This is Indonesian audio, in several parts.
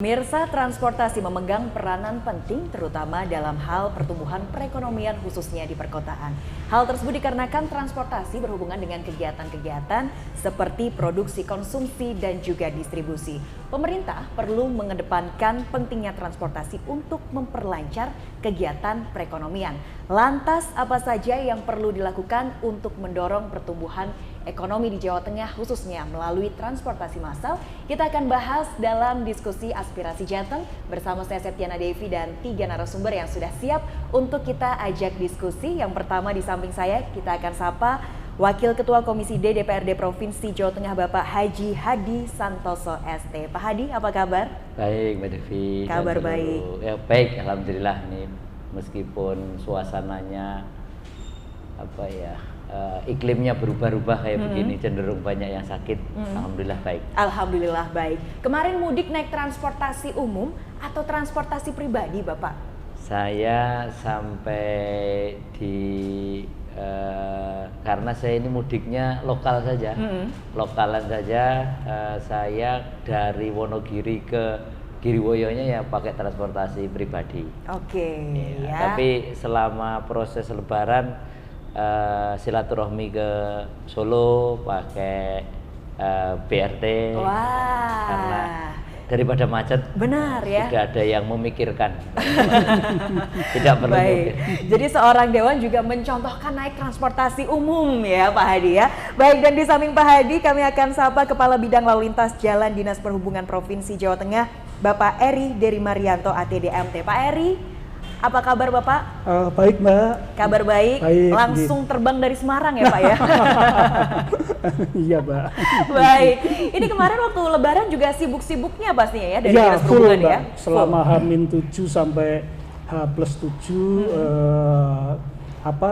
Pemirsa, transportasi memegang peranan penting terutama dalam hal pertumbuhan perekonomian khususnya di perkotaan. Hal tersebut dikarenakan transportasi berhubungan dengan kegiatan-kegiatan seperti produksi, konsumsi, dan juga distribusi. Pemerintah perlu mengedepankan pentingnya transportasi untuk memperlancar kegiatan perekonomian. Lantas, apa saja yang perlu dilakukan untuk mendorong pertumbuhan ekonomi di Jawa Tengah khususnya melalui transportasi massal? Kita akan bahas dalam diskusi Aspirasi Jateng bersama saya Septiana Devi dan 3 narasumber yang sudah siap untuk kita ajak diskusi. Yang pertama di samping saya kita akan sapa Wakil Ketua Komisi D DPRD Provinsi Jawa Tengah Bapak Haji Hadi Santoso ST. Pak Hadi, apa kabar? Baik, Mbak Devi. Kabar baik. Ya baik, alhamdulillah nih. Meskipun suasananya iklimnya berubah-ubah kayak begini, cenderung banyak yang sakit. Alhamdulillah baik. Alhamdulillah baik. Kemarin mudik naik transportasi umum atau transportasi pribadi, Bapak? Saya sampai di karena saya ini mudiknya lokal saja, lokalan saja. Saya dari Wonogiri ke Giriwoyonya ya pakai transportasi pribadi. Oke. Ya. Tapi selama proses Lebaran silaturahmi ke Solo pakai BRT. Wah. Karena daripada macet, benar ya. sudah ada yang memikirkan. Tidak perlu baik. Jadi seorang dewan juga mencontohkan naik transportasi umum ya Pak Hadi ya. Baik, dan di samping Pak Hadi kami akan sapa Kepala Bidang Lalu Lintas Jalan Dinas Perhubungan Provinsi Jawa Tengah Bapak Eri Deri Marianto ATDMT. Pak Eri, apa kabar Bapak? Baik Mbak. Kabar baik. Langsung terbang dari Semarang ya Pak ya? Iya Mbak. Baik. Ini kemarin waktu Lebaran juga sibuk-sibuknya pastinya ya dari Dinas full, Perhubungan Mbak. ya? Selama H-7 sampai H+7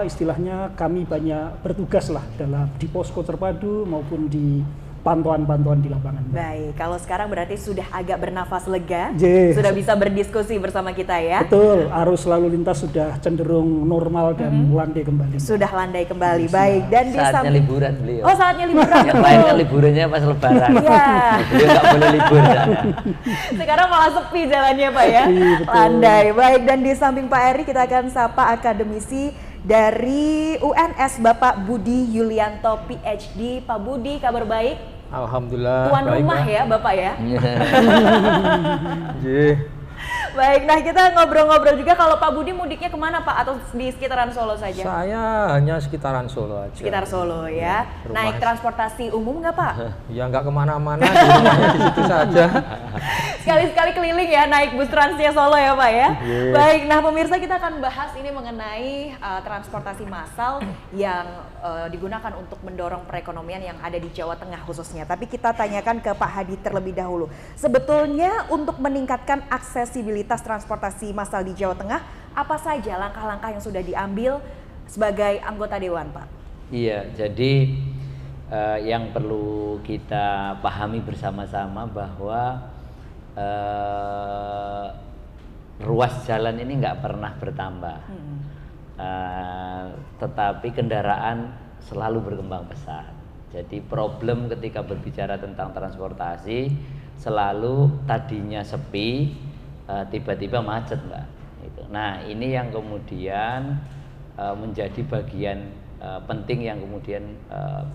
istilahnya kami banyak bertugas lah di posko terpadu maupun di pantauan-pantauan di lapangan. Baik, kalau sekarang berarti sudah agak bernafas lega, sudah bisa berdiskusi bersama kita ya. Betul, arus lalu lintas sudah cenderung normal dan landai kembali. Sudah landai kembali, baik. Dan saatnya liburan beliau. Oh, saatnya liburan. Yang lain kan liburannya pas Lebaran. Iya. Beliau nggak boleh libur. Sekarang malah sepi jalannya Pak ya. Landai, baik. Dan di samping Pak Eri kita akan sapa akademisi dari UNS Bapak Budi Yulianto PhD. Pak Budi, kabar baik? Alhamdulillah. Tuan rumah ya Bapak ya? Baik, nah kita ngobrol-ngobrol juga kalau Pak Budi mudiknya kemana Pak? Atau di sekitaran Solo saja? Saya hanya sekitaran Solo aja. Sekitar Solo ya. Naik transportasi umum nggak Pak? Ya nggak kemana-mana, di rumahnya di situ saja. Sekali-sekali keliling ya, naik bus Transnya Solo ya Pak ya. Baik, nah pemirsa kita akan bahas ini mengenai transportasi massal yang digunakan untuk mendorong perekonomian yang ada di Jawa Tengah khususnya. Tapi kita tanyakan ke Pak Hadi terlebih dahulu. Sebetulnya untuk meningkatkan aksesibilitas transportasi massal di Jawa Tengah, apa saja langkah-langkah yang sudah diambil sebagai anggota Dewan Pak? Iya, jadi yang perlu kita pahami bersama-sama bahwa ruas jalan ini nggak pernah bertambah, tetapi kendaraan selalu berkembang pesat. Jadi problem ketika berbicara tentang transportasi selalu tadinya sepi, tiba-tiba macet Mbak. Nah ini yang kemudian menjadi bagian penting yang kemudian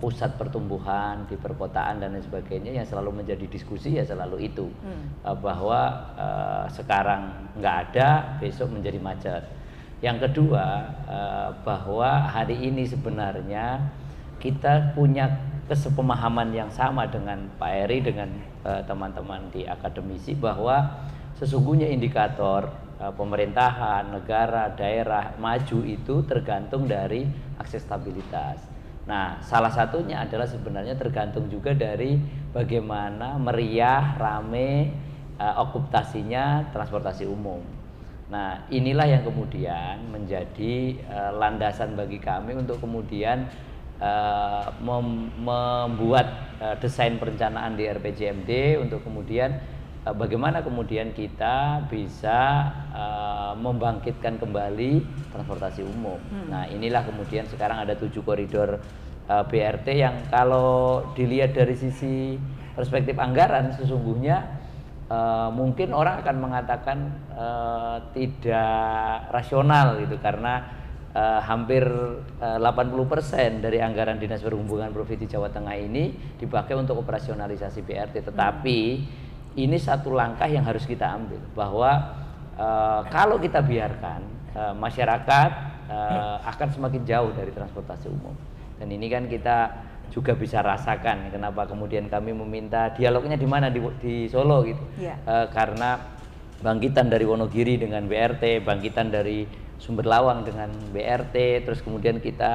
pusat pertumbuhan di perkotaan dan lain sebagainya yang selalu menjadi diskusi ya selalu itu bahwa sekarang nggak ada, besok menjadi macet. Yang kedua bahwa hari ini sebenarnya kita punya kesepemahaman yang sama dengan Pak Eri, dengan teman-teman di akademisi bahwa sesungguhnya indikator pemerintahan, negara, daerah maju itu tergantung dari aksesabilitas. Nah, salah satunya adalah sebenarnya tergantung juga dari bagaimana meriah, rame, okupasinya transportasi umum. Nah, inilah yang kemudian menjadi landasan bagi kami untuk kemudian membuat desain perencanaan di RPJMD untuk kemudian bagaimana kemudian kita bisa membangkitkan kembali transportasi umum. Nah inilah kemudian sekarang ada 7 koridor BRT yang kalau dilihat dari sisi perspektif anggaran sesungguhnya mungkin orang akan mengatakan tidak rasional gitu, karena hampir 80% dari anggaran Dinas Perhubungan Provinsi Jawa Tengah ini dipakai untuk operasionalisasi BRT. Tetapi ini satu langkah yang harus kita ambil, bahwa kalau kita biarkan masyarakat akan semakin jauh dari transportasi umum. Dan ini kan kita juga bisa rasakan kenapa kemudian kami meminta dialognya di mana, di Solo gitu. Karena bangkitan dari Wonogiri dengan BRT, bangkitan dari Sumber Lawang dengan BRT, terus kemudian kita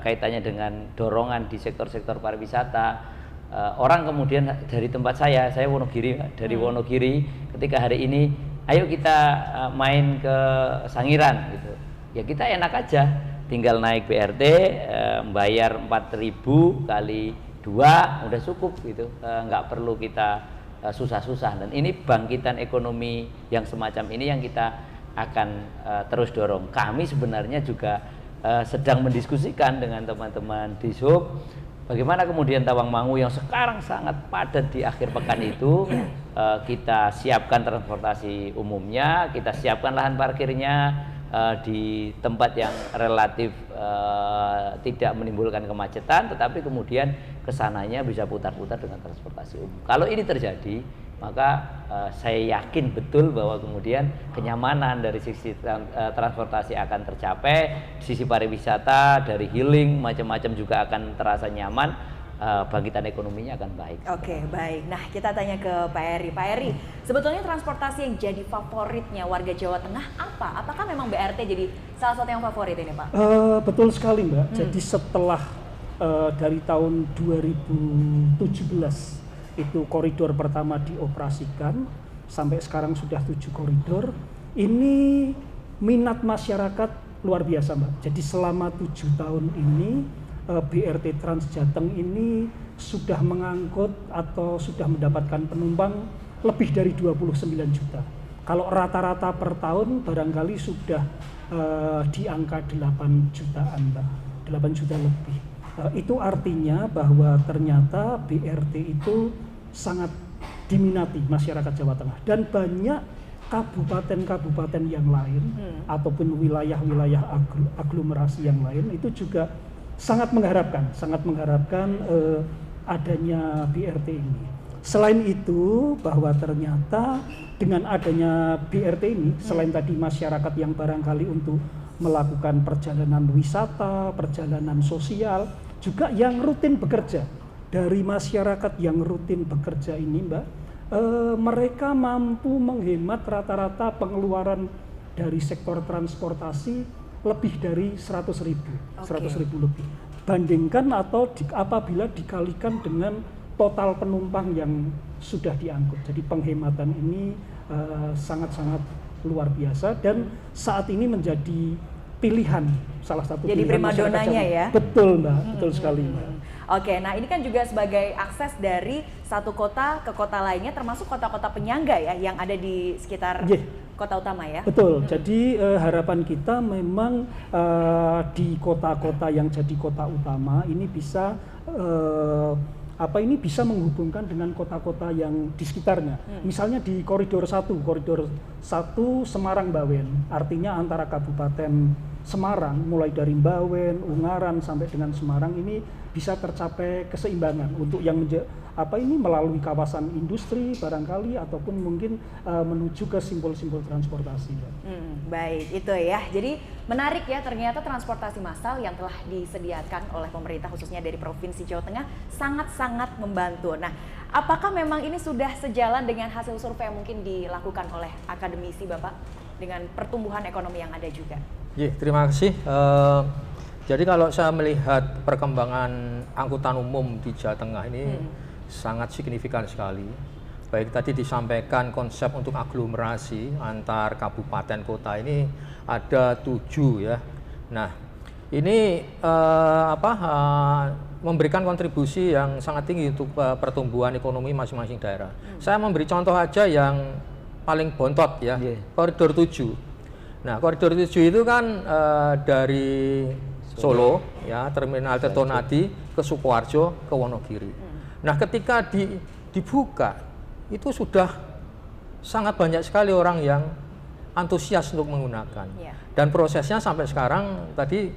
kaitannya dengan dorongan di sektor-sektor pariwisata. Orang kemudian dari tempat saya Wonogiri, dari Wonogiri ketika hari ini ayo kita main ke Sangiran gitu. Ya kita enak aja, tinggal naik BRT, bayar 4.000 kali 2 udah cukup gitu, nggak perlu kita susah-susah. Dan ini bangkitan ekonomi yang semacam ini yang kita akan terus dorong. Kami sebenarnya juga sedang mendiskusikan dengan teman-teman di Sub, bagaimana kemudian Tawangmangu yang sekarang sangat padat di akhir pekan itu kita siapkan transportasi umumnya, kita siapkan lahan parkirnya di tempat yang relatif tidak menimbulkan kemacetan, tetapi kemudian kesananya bisa putar-putar dengan transportasi umum. Kalau ini terjadi, maka saya yakin betul bahwa kemudian kenyamanan dari sisi transportasi akan tercapai, sisi pariwisata, dari healing macam-macam juga akan terasa nyaman. Bangkitan ekonominya akan baik. Oke, baik. Nah, kita tanya ke Pak Eri. Pak Eri, sebetulnya transportasi yang jadi favoritnya warga Jawa Tengah apa? Apakah memang BRT jadi salah satu yang favorit ini, Pak? Betul sekali, Mbak. Jadi setelah dari tahun 2017 itu koridor pertama dioperasikan, sampai sekarang sudah 7 koridor. Ini minat masyarakat luar biasa, Mbak. Jadi selama 7 tahun ini BRT Trans Jateng ini sudah mengangkut atau sudah mendapatkan penumpang lebih dari 29 juta. Kalau rata-rata per tahun barangkali sudah di angka 8 jutaan, Mbak. 8 juta lebih. Itu artinya bahwa ternyata BRT itu sangat diminati masyarakat Jawa Tengah, dan banyak kabupaten-kabupaten yang lain ataupun wilayah-wilayah aglomerasi yang lain itu juga sangat mengharapkan adanya BRT ini. Selain itu, bahwa ternyata dengan adanya BRT ini, selain tadi masyarakat yang barangkali untuk melakukan perjalanan wisata, perjalanan sosial, juga yang rutin bekerja. Dari masyarakat yang rutin bekerja ini, Mbak, mereka mampu menghemat rata-rata pengeluaran dari sektor transportasi lebih dari 100.000 lebih. Bandingkan atau apabila dikalikan dengan total penumpang yang sudah diangkut. Jadi penghematan ini sangat-sangat luar biasa, dan saat ini menjadi pilihan, salah satu jadi pilihan primadonanya ya. Betul, Mbak. Betul sekali, Mbak. Oke, nah ini kan juga sebagai akses dari satu kota ke kota lainnya, termasuk kota-kota penyangga ya yang ada di sekitar kota utama ya. Betul. Jadi harapan kita memang di kota-kota yang jadi kota utama ini bisa bisa menghubungkan dengan kota-kota yang di sekitarnya. Misalnya di koridor 1 Semarang-Bawen, artinya antara Kabupaten Semarang mulai dari Bawen, Ungaran sampai dengan Semarang ini bisa tercapai keseimbangan untuk yang melalui kawasan industri barangkali, ataupun mungkin menuju ke simbol-simbol transportasi. Baik, itu ya. Jadi menarik ya, ternyata transportasi massal yang telah disediakan oleh pemerintah khususnya dari Provinsi Jawa Tengah sangat-sangat membantu. Nah, apakah memang ini sudah sejalan dengan hasil survei yang mungkin dilakukan oleh akademisi Bapak dengan pertumbuhan ekonomi yang ada juga? Terima kasih. Jadi kalau saya melihat perkembangan angkutan umum di Jawa Tengah ini sangat signifikan sekali. Baik tadi disampaikan konsep untuk aglomerasi antar kabupaten kota ini ada 7 ya. Nah, ini memberikan kontribusi yang sangat tinggi untuk pertumbuhan ekonomi masing-masing daerah. Saya memberi contoh aja yang paling bontot ya, koridor 7. Nah, koridor 7 itu kan dari Solo ya, Terminal Tirtonadi ke Sukoharjo ke Wonogiri. Nah, ketika dibuka itu sudah sangat banyak sekali orang yang antusias untuk menggunakan. Dan prosesnya sampai sekarang tadi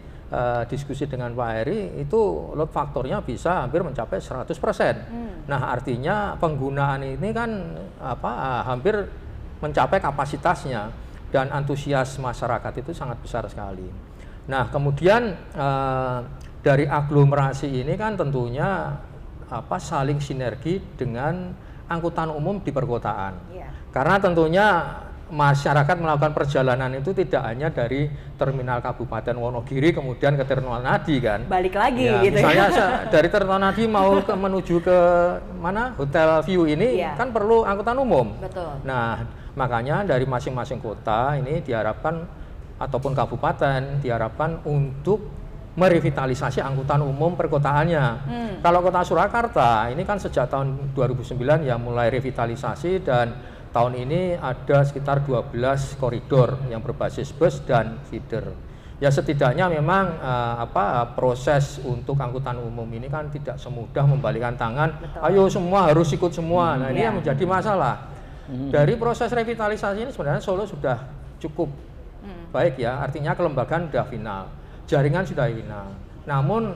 diskusi dengan Pak Heri itu load faktornya bisa hampir mencapai 100%. Nah, artinya penggunaan ini kan hampir mencapai kapasitasnya dan antusias masyarakat itu sangat besar sekali. Nah, kemudian dari aglomerasi ini kan tentunya saling sinergi dengan angkutan umum di perkotaan. Karena tentunya masyarakat melakukan perjalanan itu tidak hanya dari terminal Kabupaten Wonogiri kemudian ke Terminal Nadi kan. Balik lagi ya, gitu misalnya dari Terminal Nadi mau menuju ke mana Hotel View ini kan perlu angkutan umum. Betul. Nah, makanya dari masing-masing kota ini diharapkan ataupun kabupaten diharapkan untuk merevitalisasi angkutan umum perkotaannya. Kalau Kota Surakarta ini kan sejak tahun 2009 ya mulai revitalisasi dan tahun ini ada sekitar 12 koridor yang berbasis bus dan feeder. Ya setidaknya memang proses untuk angkutan umum ini kan tidak semudah membalikkan tangan. Ayo semua harus ikut semua. Nah ini yang menjadi masalah. Dari proses revitalisasi ini sebenarnya Solo sudah cukup baik ya. Artinya kelembagaan sudah final, jaringan sudah final. Namun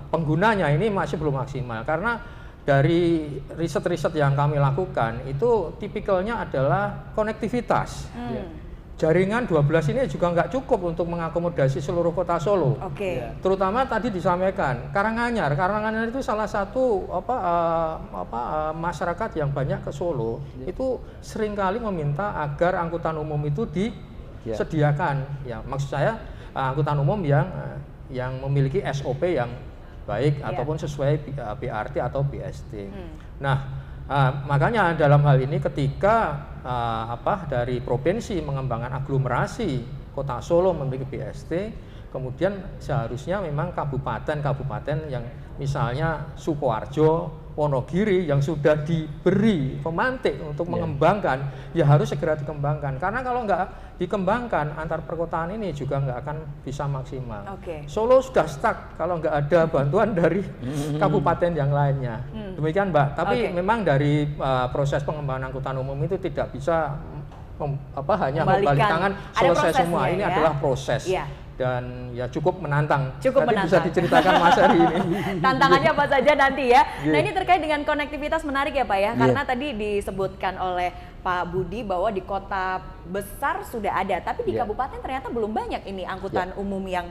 penggunanya ini masih belum maksimal karena dari riset-riset yang kami lakukan itu tipikalnya adalah konektivitas. Jaringan 12 ini juga nggak cukup untuk mengakomodasi seluruh kota Solo. Terutama tadi disampaikan Karanganyar itu salah satu masyarakat yang banyak ke Solo itu seringkali meminta agar angkutan umum itu disediakan. Ya, maksud saya angkutan umum yang memiliki SOP yang baik ataupun sesuai BRT atau BST. Nah, makanya dalam hal ini ketika dari provinsi mengembangkan aglomerasi Kota Solo memiliki BST, kemudian seharusnya memang kabupaten-kabupaten yang misalnya Sukoharjo, Wonogiri yang sudah diberi pemantik untuk mengembangkan, ya harus segera dikembangkan. Karena kalau nggak dikembangkan, antar perkotaan ini juga nggak akan bisa maksimal. Solo sudah stuck kalau nggak ada bantuan dari kabupaten yang lainnya. Demikian Mbak. Tapi memang dari proses pengembangan angkutan umum itu tidak bisa hanya membalik tangan selesai semua. Ini adalah proses. Dan ya cukup menantang. Nanti bisa diceritakan Mas Heri ini. Tantangannya apa saja nanti ya. Nah ini terkait dengan konektivitas menarik ya Pak ya. Karena tadi disebutkan oleh Pak Budi bahwa di kota besar sudah ada, tapi di kabupaten ternyata belum banyak ini angkutan umum yang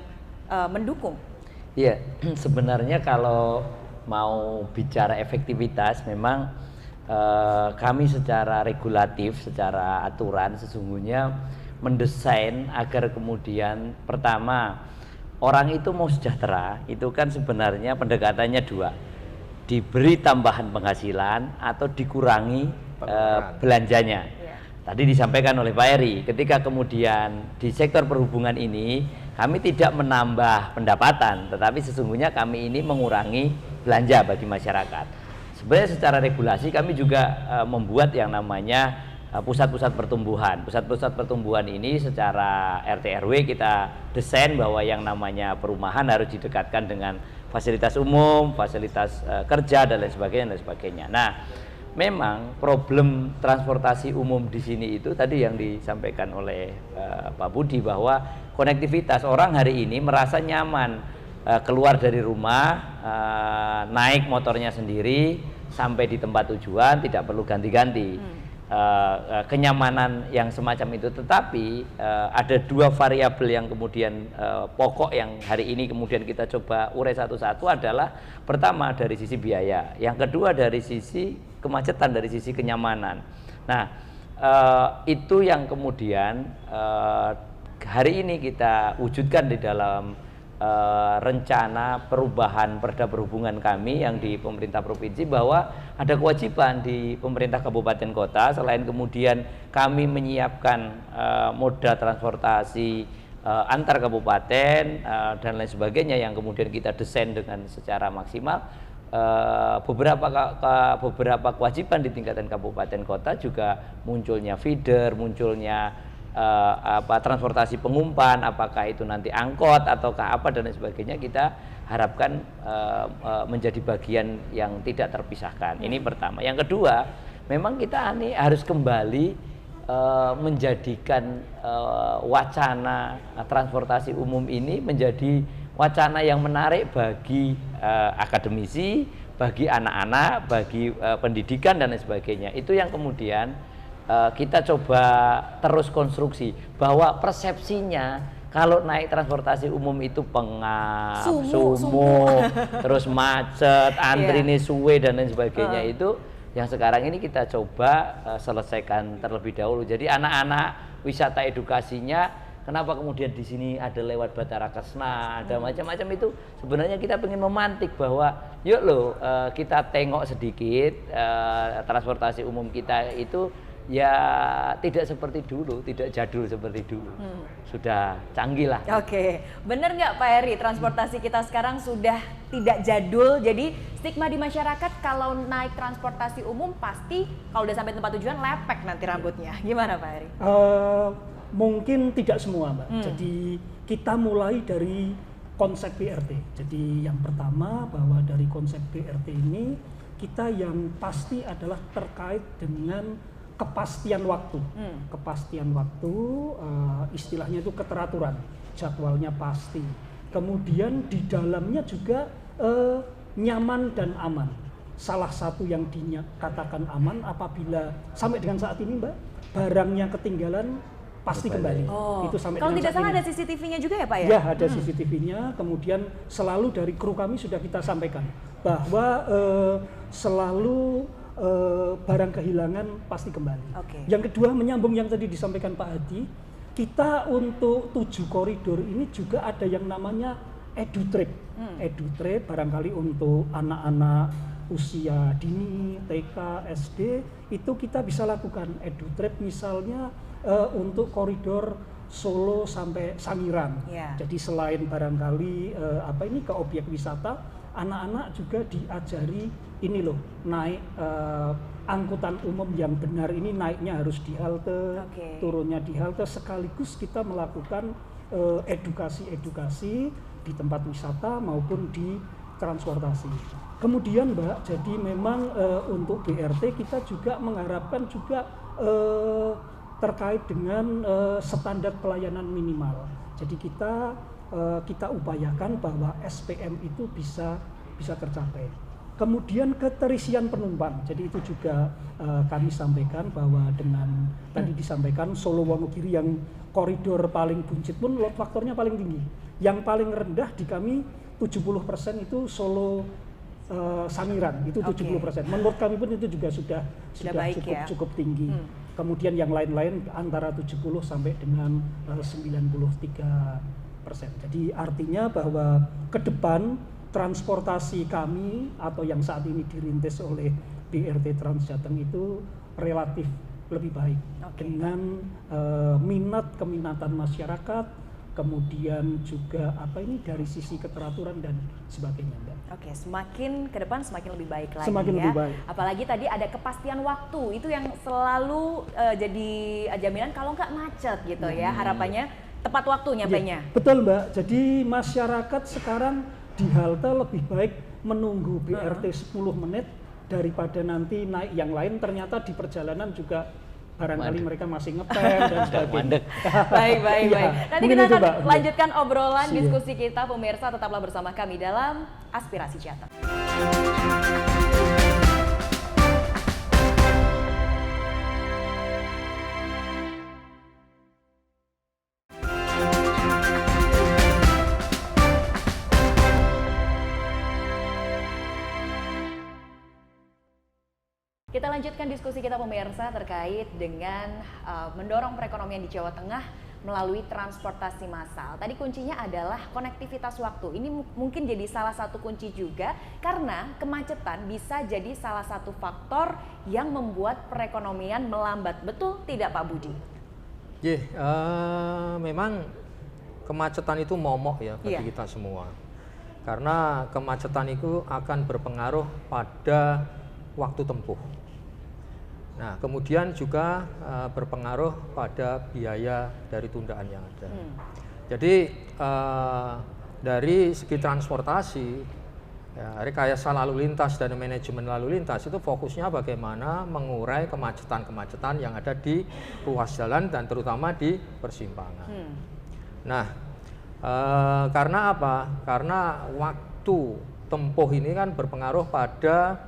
mendukung. Iya, sebenarnya kalau mau bicara efektivitas memang kami secara regulatif, secara aturan sesungguhnya mendesain agar kemudian pertama orang itu mau sejahtera, itu kan sebenarnya pendekatannya dua, diberi tambahan penghasilan atau dikurangi belanjanya. Tadi disampaikan oleh Pak Heri, ketika kemudian di sektor perhubungan ini kami tidak menambah pendapatan, tetapi sesungguhnya kami ini mengurangi belanja bagi masyarakat. Sebenarnya secara regulasi kami juga membuat yang namanya pusat-pusat pertumbuhan. Pusat-pusat pertumbuhan ini secara RT RW kita desain bahwa yang namanya perumahan harus didekatkan dengan fasilitas umum, fasilitas kerja dan lain sebagainya. Nah, memang problem transportasi umum di sini itu tadi yang disampaikan oleh Pak Budi bahwa konektivitas orang hari ini merasa nyaman keluar dari rumah, naik motornya sendiri sampai di tempat tujuan tidak perlu ganti-ganti. Kenyamanan yang semacam itu, tetapi ada dua variabel yang kemudian pokok yang hari ini kemudian kita coba urai satu-satu adalah pertama dari sisi biaya, yang kedua dari sisi kemacetan, dari sisi kenyamanan. Nah itu yang kemudian hari ini kita wujudkan di dalam rencana perubahan perda perhubungan kami yang di pemerintah provinsi, bahwa ada kewajiban di pemerintah kabupaten kota selain kemudian kami menyiapkan moda transportasi antar kabupaten dan lain sebagainya yang kemudian kita desain dengan secara maksimal, beberapa kewajiban di tingkatan kabupaten kota juga munculnya feeder, munculnya transportasi pengumpan, apakah itu nanti angkot ataukah apa dan lain sebagainya, kita harapkan menjadi bagian yang tidak terpisahkan. Ini pertama. Yang kedua, memang kita harus kembali menjadikan wacana transportasi umum ini menjadi wacana yang menarik bagi akademisi, bagi anak-anak, bagi pendidikan dan lain sebagainya. Itu yang kemudian kita coba terus konstruksi bahwa persepsinya kalau naik transportasi umum itu pengap, sumuh, terus macet, antri ini suwe dan lain sebagainya. Itu yang sekarang ini kita coba selesaikan terlebih dahulu. Jadi anak-anak wisata edukasinya, kenapa kemudian di sini ada lewat Batara Kesna, ada macam-macam, itu sebenarnya kita ingin memantik bahwa yuk loh kita tengok sedikit transportasi umum kita itu ya tidak seperti dulu, tidak jadul seperti dulu, sudah canggih lah. Oke, bener nggak Pak Heri, transportasi kita sekarang sudah tidak jadul, jadi stigma di masyarakat kalau naik transportasi umum pasti kalau udah sampai tempat tujuan lepek nanti rambutnya, gimana Pak Heri? Mungkin tidak semua Mbak, jadi kita mulai dari konsep BRT. Jadi yang pertama bahwa dari konsep BRT ini kita yang pasti adalah terkait dengan kepastian waktu. Kepastian waktu, istilahnya itu keteraturan, jadwalnya pasti. Kemudian di dalamnya juga nyaman dan aman. Salah satu yang dikatakan aman apabila sampai dengan saat ini Mbak, barangnya ketinggalan pasti kembali. Itu sampai kalau tidak salah ini. ada CCTV-nya juga ya Pak ya? Ya, ada CCTV-nya. Kemudian selalu dari kru kami sudah kita sampaikan bahwa selalu barang kehilangan pasti kembali. Yang kedua, menyambung yang tadi disampaikan Pak Hadi, kita untuk 7 koridor ini juga ada yang namanya EduTrip. EduTrip barangkali untuk anak-anak usia dini, TK, SD, itu kita bisa lakukan EduTrip misalnya untuk koridor Solo sampai Sangiran. Jadi selain barangkali ke objek wisata, anak-anak juga diajari ini loh, naik angkutan umum yang benar ini naiknya harus di halte, turunnya di halte, sekaligus kita melakukan edukasi-edukasi di tempat wisata maupun di transportasi. Kemudian Mbak, jadi memang untuk BRT kita juga mengharapkan juga terkait dengan standar pelayanan minimal. Jadi kita upayakan bahwa SPM itu bisa tercapai. Kemudian keterisian penumpang, jadi itu juga kami sampaikan bahwa dengan tadi disampaikan Solo Wonogiri yang koridor paling buncit pun load faktornya paling tinggi. Yang paling rendah di kami 70% itu Solo Sangiran, itu 70%. Menurut kami pun itu juga sudah baik, cukup tinggi. Kemudian yang lain-lain antara 70 sampai dengan 93%. Jadi artinya bahwa ke depan transportasi kami atau yang saat ini dirintis oleh BRT Transjateng itu relatif lebih baik dengan keminatan masyarakat, kemudian juga dari sisi keteraturan dan sebagainya, Mbak. Semakin ke depan semakin lebih baik lagi. Semakin lebih baik. Apalagi tadi ada kepastian waktu, itu yang selalu jadi jaminan kalau nggak macet gitu ya. Harapannya tepat waktu nyampainya. Betul Mbak, jadi masyarakat sekarang di halte lebih baik menunggu BRT 10 menit daripada nanti naik yang lain, ternyata di perjalanan juga barangkali mereka masih ngetem dan sebagainya. Baik. Nanti kita akan lanjutkan obrolan diskusi kita, pemirsa tetaplah bersama kami dalam Aspirasi Jateng. Kita lanjutkan diskusi kita pemirsa terkait dengan mendorong perekonomian di Jawa Tengah melalui transportasi massal. Tadi kuncinya adalah konektivitas waktu. Ini mungkin jadi salah satu kunci juga karena kemacetan bisa jadi salah satu faktor yang membuat perekonomian melambat. Betul tidak Pak Budi? Memang kemacetan itu momok ya bagi kita semua. Karena kemacetan itu akan berpengaruh pada waktu tempuh. Nah, kemudian juga berpengaruh pada biaya dari tundaan yang ada. Jadi dari segi transportasi Ya, rekayasa lalu lintas dan manajemen lalu lintas itu fokusnya bagaimana mengurai kemacetan-kemacetan yang ada di ruas jalan dan terutama di persimpangan. Nah, karena apa? Karena waktu tempuh ini kan berpengaruh pada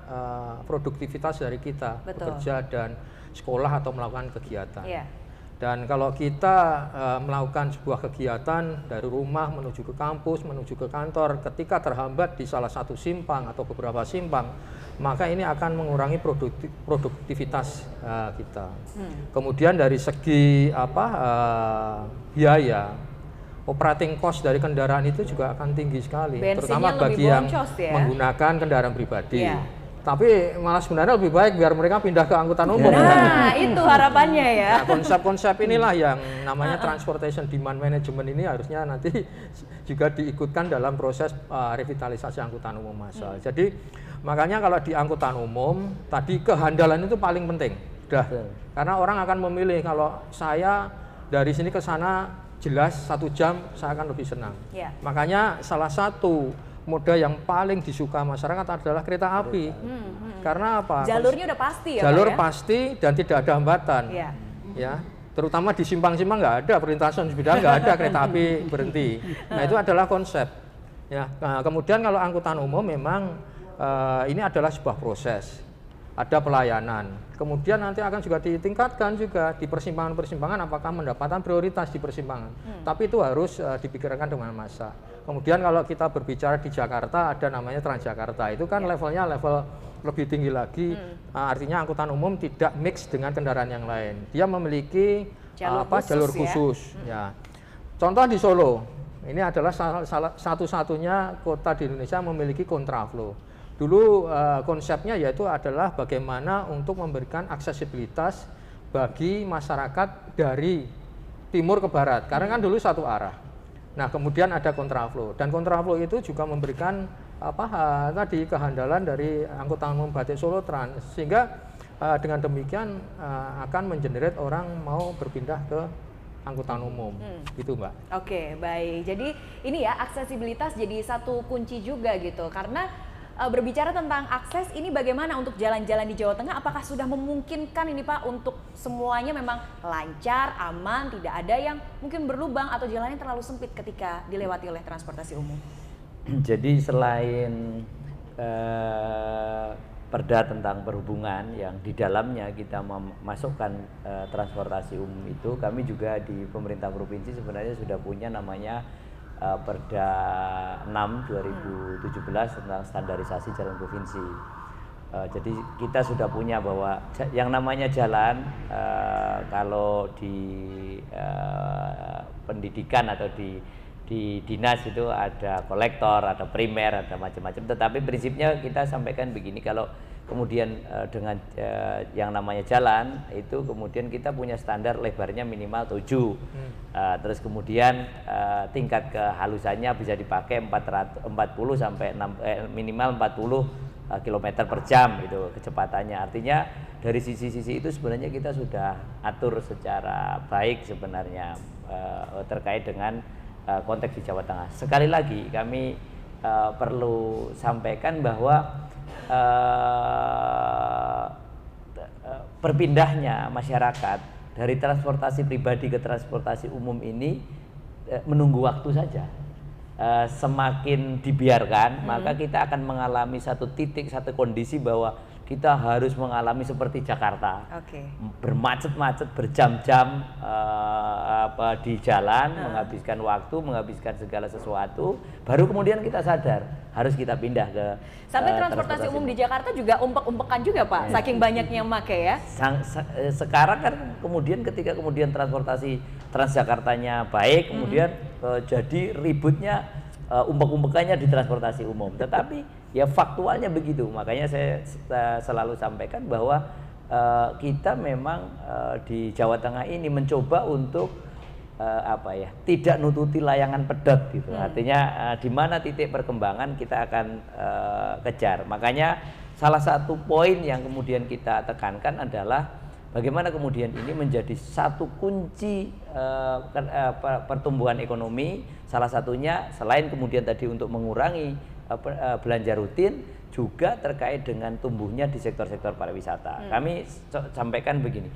produktivitas dari kita, bekerja dan sekolah atau melakukan kegiatan. Dan kalau kita melakukan sebuah kegiatan dari rumah menuju ke kampus, menuju ke kantor, ketika terhambat di salah satu simpang atau beberapa simpang, maka ini akan mengurangi produktivitas kita. Kemudian dari segi biaya, operating cost dari kendaraan itu juga akan tinggi sekali, terutama bagi yang menggunakan kendaraan pribadi. Tapi malah sebenarnya lebih baik biar mereka pindah ke angkutan umum. Nah, itu harapannya ya. Nah, konsep-konsep inilah yang namanya transportation demand management ini harusnya nanti juga diikutkan dalam proses revitalisasi angkutan umum massal. Jadi makanya kalau di angkutan umum tadi kehandalan itu paling penting. Karena orang akan memilih kalau saya dari sini ke sana jelas 1 jam saya akan lebih senang. Makanya salah satu moda yang paling disuka masyarakat adalah kereta api. Karena apa? Jalurnya udah pasti ya, jalur Pak, ya? pasti dan tidak ada hambatan. Ya, terutama di simpang-simpang nggak ada perlintasan sepeda, nggak ada kereta api berhenti. Nah, itu adalah konsep. Ya, nah, kemudian kalau angkutan umum memang ini adalah sebuah proses. Ada pelayanan. Kemudian nanti akan juga ditingkatkan juga di persimpangan-persimpangan apakah mendapatkan prioritas di persimpangan. Tapi itu harus dipikirkan dengan masa. Kemudian kalau kita berbicara di Jakarta ada namanya Transjakarta. Itu kan levelnya level lebih tinggi lagi. Artinya angkutan umum tidak mix dengan kendaraan yang lain. Dia memiliki jalur khusus. Ya. Contoh di Solo. Ini adalah satu-satunya kota di Indonesia memiliki kontraflow. Dulu konsepnya yaitu adalah bagaimana untuk memberikan aksesibilitas bagi masyarakat dari timur ke barat. Karena kan dulu satu arah. Nah, kemudian ada kontraflow dan kontraflow itu juga memberikan tadi kehandalan dari angkutan umum Batik Solo Trans, sehingga dengan demikian akan mengenerate orang mau berpindah ke angkutan umum. Gitu, Mbak. Oke, baik. Jadi ini ya, aksesibilitas jadi satu kunci juga gitu. Karena berbicara tentang akses ini bagaimana untuk jalan-jalan di Jawa Tengah, apakah sudah memungkinkan ini Pak untuk semuanya memang lancar, aman, tidak ada yang mungkin berlubang atau jalannya terlalu sempit ketika dilewati oleh transportasi umum? Jadi selain perda tentang perhubungan yang di dalamnya kita memasukkan transportasi umum itu, kami juga di pemerintah provinsi sebenarnya sudah punya namanya Perda 6 2017 tentang standarisasi jalan provinsi. Jadi kita sudah punya bahwa yang namanya jalan kalau di pendidikan atau di dinas itu ada kolektor, ada primer, ada macam-macam. Tetapi prinsipnya kita sampaikan begini, kalau kemudian dengan yang namanya jalan itu kemudian kita punya standar lebarnya minimal 7. Terus kemudian tingkat kehalusannya bisa dipakai 40 sampai minimal 40 km per jam itu kecepatannya. Artinya dari sisi-sisi itu sebenarnya kita sudah atur secara baik sebenarnya terkait dengan konteks di Jawa Tengah. Sekali lagi kami perlu sampaikan bahwa berpindahnya masyarakat dari transportasi pribadi ke transportasi umum ini menunggu waktu saja. Semakin dibiarkan, maka kita akan mengalami satu titik, satu kondisi bahwa kita harus mengalami seperti Jakarta, bermacet-macet, berjam-jam di jalan, menghabiskan waktu, menghabiskan segala sesuatu, baru kemudian kita sadar harus kita pindah ke sampai transportasi umum di Jakarta juga umpek-umpekan juga Pak, saking banyaknya yang make ya. Sekarang kan kemudian ketika kemudian transportasi Transjakartanya baik, kemudian jadi ributnya umpek-umpekannya di transportasi umum. Tetapi ya faktualnya begitu, makanya saya selalu sampaikan bahwa kita memang di Jawa Tengah ini mencoba untuk tidak nututi layangan pedot gitu. Artinya di mana titik perkembangan kita akan kejar. Makanya salah satu poin yang kemudian kita tekankan adalah bagaimana kemudian ini menjadi satu kunci pertumbuhan ekonomi. Salah satunya selain kemudian tadi untuk mengurangi belanja rutin, juga terkait dengan tumbuhnya di sektor-sektor pariwisata. Kami sampaikan begini,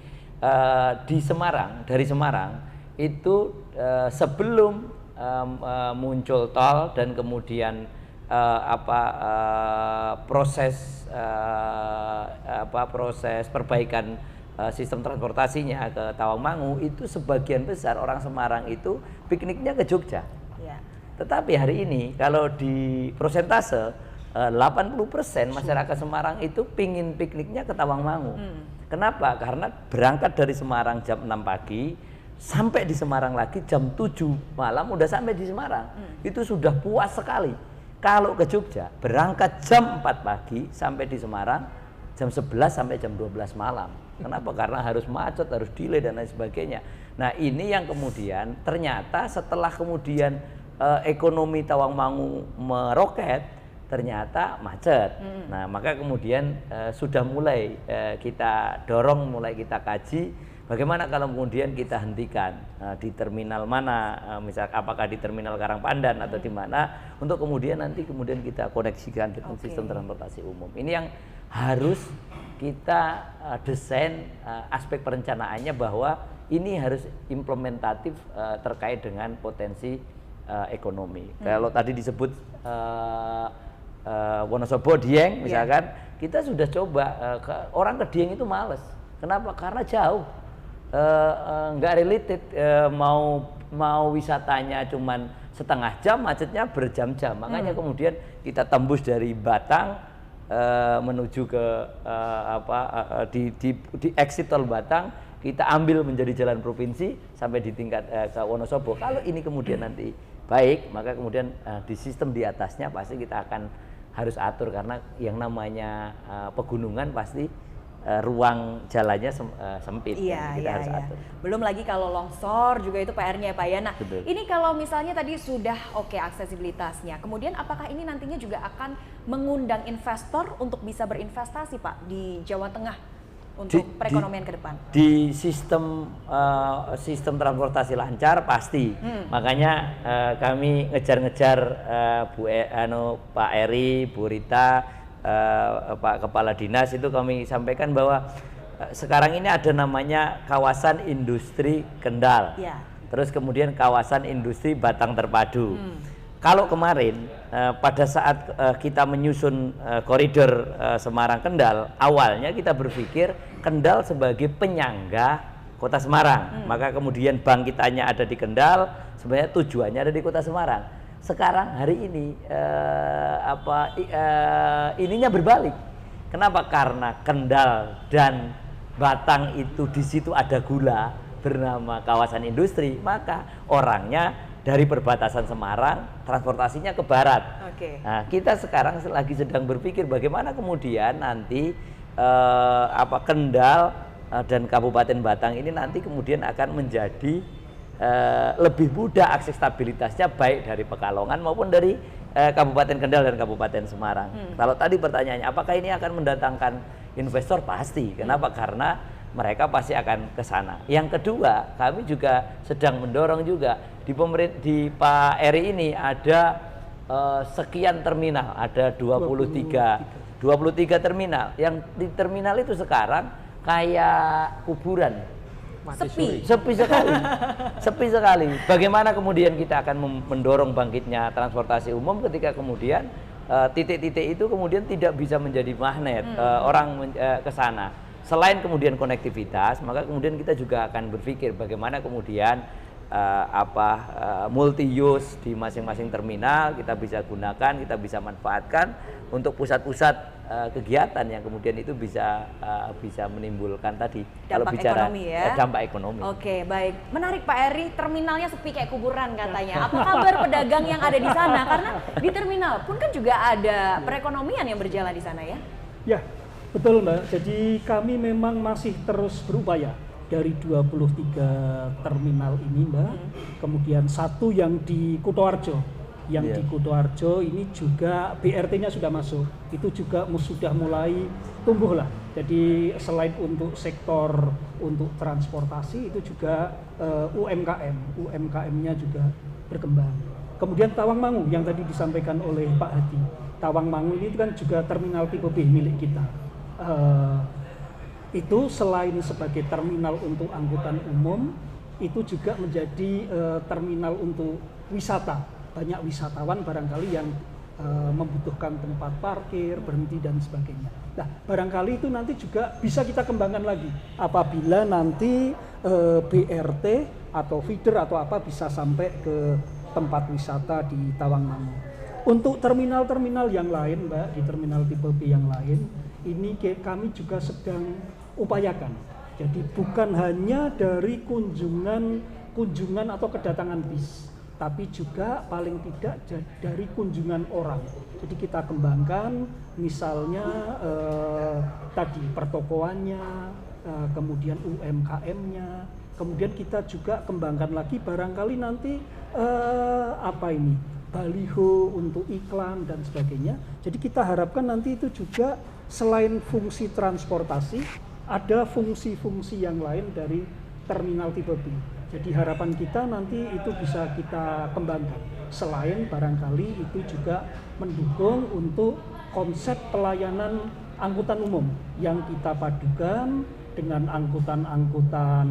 di Semarang, dari Semarang itu sebelum muncul tol dan kemudian proses perbaikan sistem transportasinya ke Tawangmangu, itu sebagian besar orang Semarang itu pikniknya ke Jogja. Ya. Tetapi hari ini kalau di prosentase 80% masyarakat Semarang itu pingin pikniknya ke Tawangmangu. Kenapa? Karena berangkat dari Semarang jam 6 pagi sampai di Semarang lagi jam 7 malam udah sampai di Semarang. Itu sudah puas sekali. Kalau ke Jogja berangkat jam 4 pagi sampai di Semarang jam 11 sampai jam 12 malam. Kenapa? Karena harus macet, harus delay dan lain sebagainya. Nah, ini yang kemudian ternyata setelah kemudian ekonomi Tawangmangu meroket, ternyata macet. Nah, maka kemudian sudah mulai kita dorong, mulai kita kaji bagaimana kalau kemudian kita hentikan di terminal mana, misal apakah di terminal Karangpandan atau di mana, untuk kemudian nanti kita koneksikan dengan sistem transportasi umum. Ini yang harus kita desain aspek perencanaannya, bahwa ini harus implementatif terkait dengan potensi ekonomi. Kalau tadi disebut Wonosobo, Dieng misalkan, kita sudah coba, orang ke Dieng itu males. Kenapa? Karena jauh, nggak related, mau wisatanya cuman setengah jam, macetnya berjam-jam. Makanya kemudian kita tembus dari Batang menuju ke di exit tol Batang, kita ambil menjadi jalan provinsi sampai di tingkat ke Wonosobo. Kalau ini kemudian nanti baik, maka kemudian di sistem di atasnya pasti kita akan harus atur, karena yang namanya pegunungan pasti ruang jalannya sempit. Iya, kita harus atur. Belum lagi kalau longsor juga itu PR-nya ya Pak ya. Nah, Betul. ini kalau misalnya tadi sudah oke aksesibilitasnya, kemudian apakah ini nantinya juga akan mengundang investor untuk bisa berinvestasi Pak di Jawa Tengah untuk perekonomian ke depan? Di sistem transportasi lancar pasti. Makanya kami ngejar-ngejar Pak Eri, Bu Rita, Pak Kepala Dinas, itu kami sampaikan bahwa sekarang ini ada namanya kawasan industri Kendal, terus kemudian kawasan industri Batang Terpadu. Kalau kemarin pada saat kita menyusun koridor Semarang Kendal, awalnya kita berpikir Kendal sebagai penyangga Kota Semarang, maka kemudian bangkitannya ada di Kendal, sebenarnya tujuannya ada di Kota Semarang. Sekarang hari ini ininya berbalik. Kenapa? Karena Kendal dan Batang itu di situ ada gula bernama kawasan industri, maka orangnya dari perbatasan Semarang transportasinya ke barat. Nah, kita sekarang lagi sedang berpikir bagaimana kemudian nanti Kendal dan Kabupaten Batang ini nanti kemudian akan menjadi lebih mudah aksesabilitasnya, baik dari Pekalongan maupun dari Kabupaten Kendal dan Kabupaten Semarang. Kalau tadi pertanyaannya apakah ini akan mendatangkan investor, pasti. Kenapa? Karena mereka pasti akan ke sana. Yang kedua, kami juga sedang mendorong juga di Pak Eri ini ada sekian terminal, ada 23 terminal. Yang di terminal itu sekarang kayak kuburan. Sepi sekali. Bagaimana kemudian kita akan mendorong bangkitnya transportasi umum ketika kemudian titik-titik itu kemudian tidak bisa menjadi magnet orang ke sana. Selain kemudian konektivitas, maka kemudian kita juga akan berpikir bagaimana kemudian multi use di masing-masing terminal kita bisa gunakan, kita bisa manfaatkan untuk pusat-pusat kegiatan yang kemudian itu bisa menimbulkan tadi dampak kalau bicara ekonomi ya? Dampak ekonomi. Oke, baik. Menarik Pak Eri, terminalnya sepi kayak kuburan katanya. Apa kabar pedagang yang ada di sana? Karena di terminal pun kan juga ada perekonomian yang berjalan di sana ya? Ya, betul Mbak. Jadi kami memang masih terus berupaya dari 23 terminal ini Mbak. Kemudian satu yang di Kutoarjo. Yang di Kutoarjo ini juga BRT-nya sudah masuk. Itu juga sudah mulai tumbuh lah. Jadi selain untuk sektor untuk transportasi, itu juga UMKM-nya juga berkembang. Kemudian Tawangmangu yang tadi disampaikan oleh Pak Hadi. Tawangmangu ini kan juga terminal tipe B milik kita. Itu selain sebagai terminal untuk angkutan umum, itu juga menjadi terminal untuk wisata. Banyak wisatawan barangkali yang membutuhkan tempat parkir, berhenti dan sebagainya. Nah, barangkali itu nanti juga bisa kita kembangkan lagi apabila nanti BRT atau feeder atau apa bisa sampai ke tempat wisata di Tawangmangu. Untuk terminal-terminal yang lain, Mbak, di terminal tipe B yang lain, ini kami juga sedang upayakan. Jadi bukan hanya dari kunjungan atau kedatangan bis, tapi juga paling tidak dari kunjungan orang. Jadi kita kembangkan misalnya tadi pertokoannya, kemudian UMKM-nya, kemudian kita juga kembangkan lagi barangkali nanti baliho untuk iklan dan sebagainya. Jadi kita harapkan nanti itu juga selain fungsi transportasi, ada fungsi-fungsi yang lain dari terminal tipe B. Jadi harapan kita nanti itu bisa kita kembangkan. Selain barangkali itu juga mendukung untuk konsep pelayanan angkutan umum yang kita padukan dengan angkutan-angkutan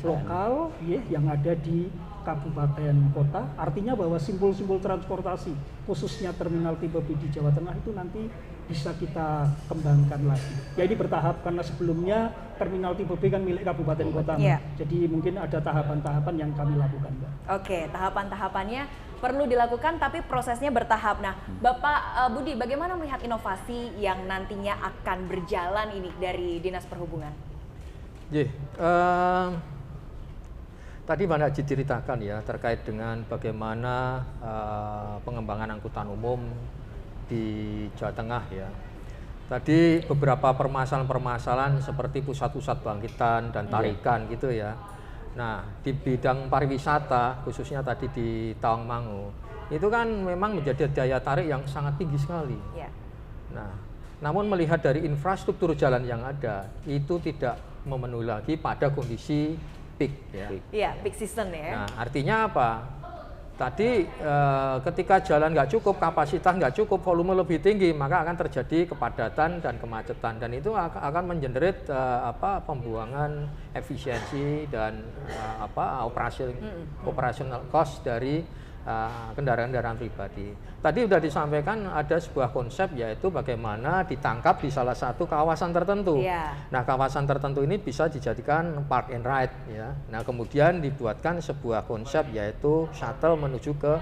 lokal yang ada di kabupaten kota. Artinya bahwa simbol-simbol transportasi khususnya terminal tipe B di Jawa Tengah itu nanti bisa kita kembangkan lagi. Ya ini bertahap karena sebelumnya terminal tipe B kan milik kabupaten kota. Jadi mungkin ada tahapan-tahapan yang kami lakukan, Mbak. Oke, tahapan-tahapannya perlu dilakukan tapi prosesnya bertahap. Nah, Bapak Budi, bagaimana melihat inovasi yang nantinya akan berjalan ini dari Dinas Perhubungan? Tadi banyak diceritakan ya terkait dengan bagaimana pengembangan angkutan umum di Jawa Tengah ya. Tadi beberapa permasalahan-permasalahan seperti pusat-pusat bangkitan dan tarikan gitu ya. Nah, di bidang pariwisata khususnya tadi di Tawangmangu itu kan memang menjadi daya tarik yang sangat tinggi sekali. Nah, namun melihat dari infrastruktur jalan yang ada itu tidak memenuhi lagi pada kondisi peak ya. Iya, peak season ya. Nah, artinya apa? Tadi ketika jalan nggak cukup, kapasitas nggak cukup, volume lebih tinggi, maka akan terjadi kepadatan dan kemacetan, dan itu akan mengenerate pembuangan efisiensi dan operational cost dari kendaraan-kendaraan pribadi. Tadi sudah disampaikan ada sebuah konsep yaitu bagaimana ditangkap di salah satu kawasan tertentu. Nah, kawasan tertentu ini bisa dijadikan park and ride ya. Nah, kemudian dibuatkan sebuah konsep yaitu shuttle menuju ke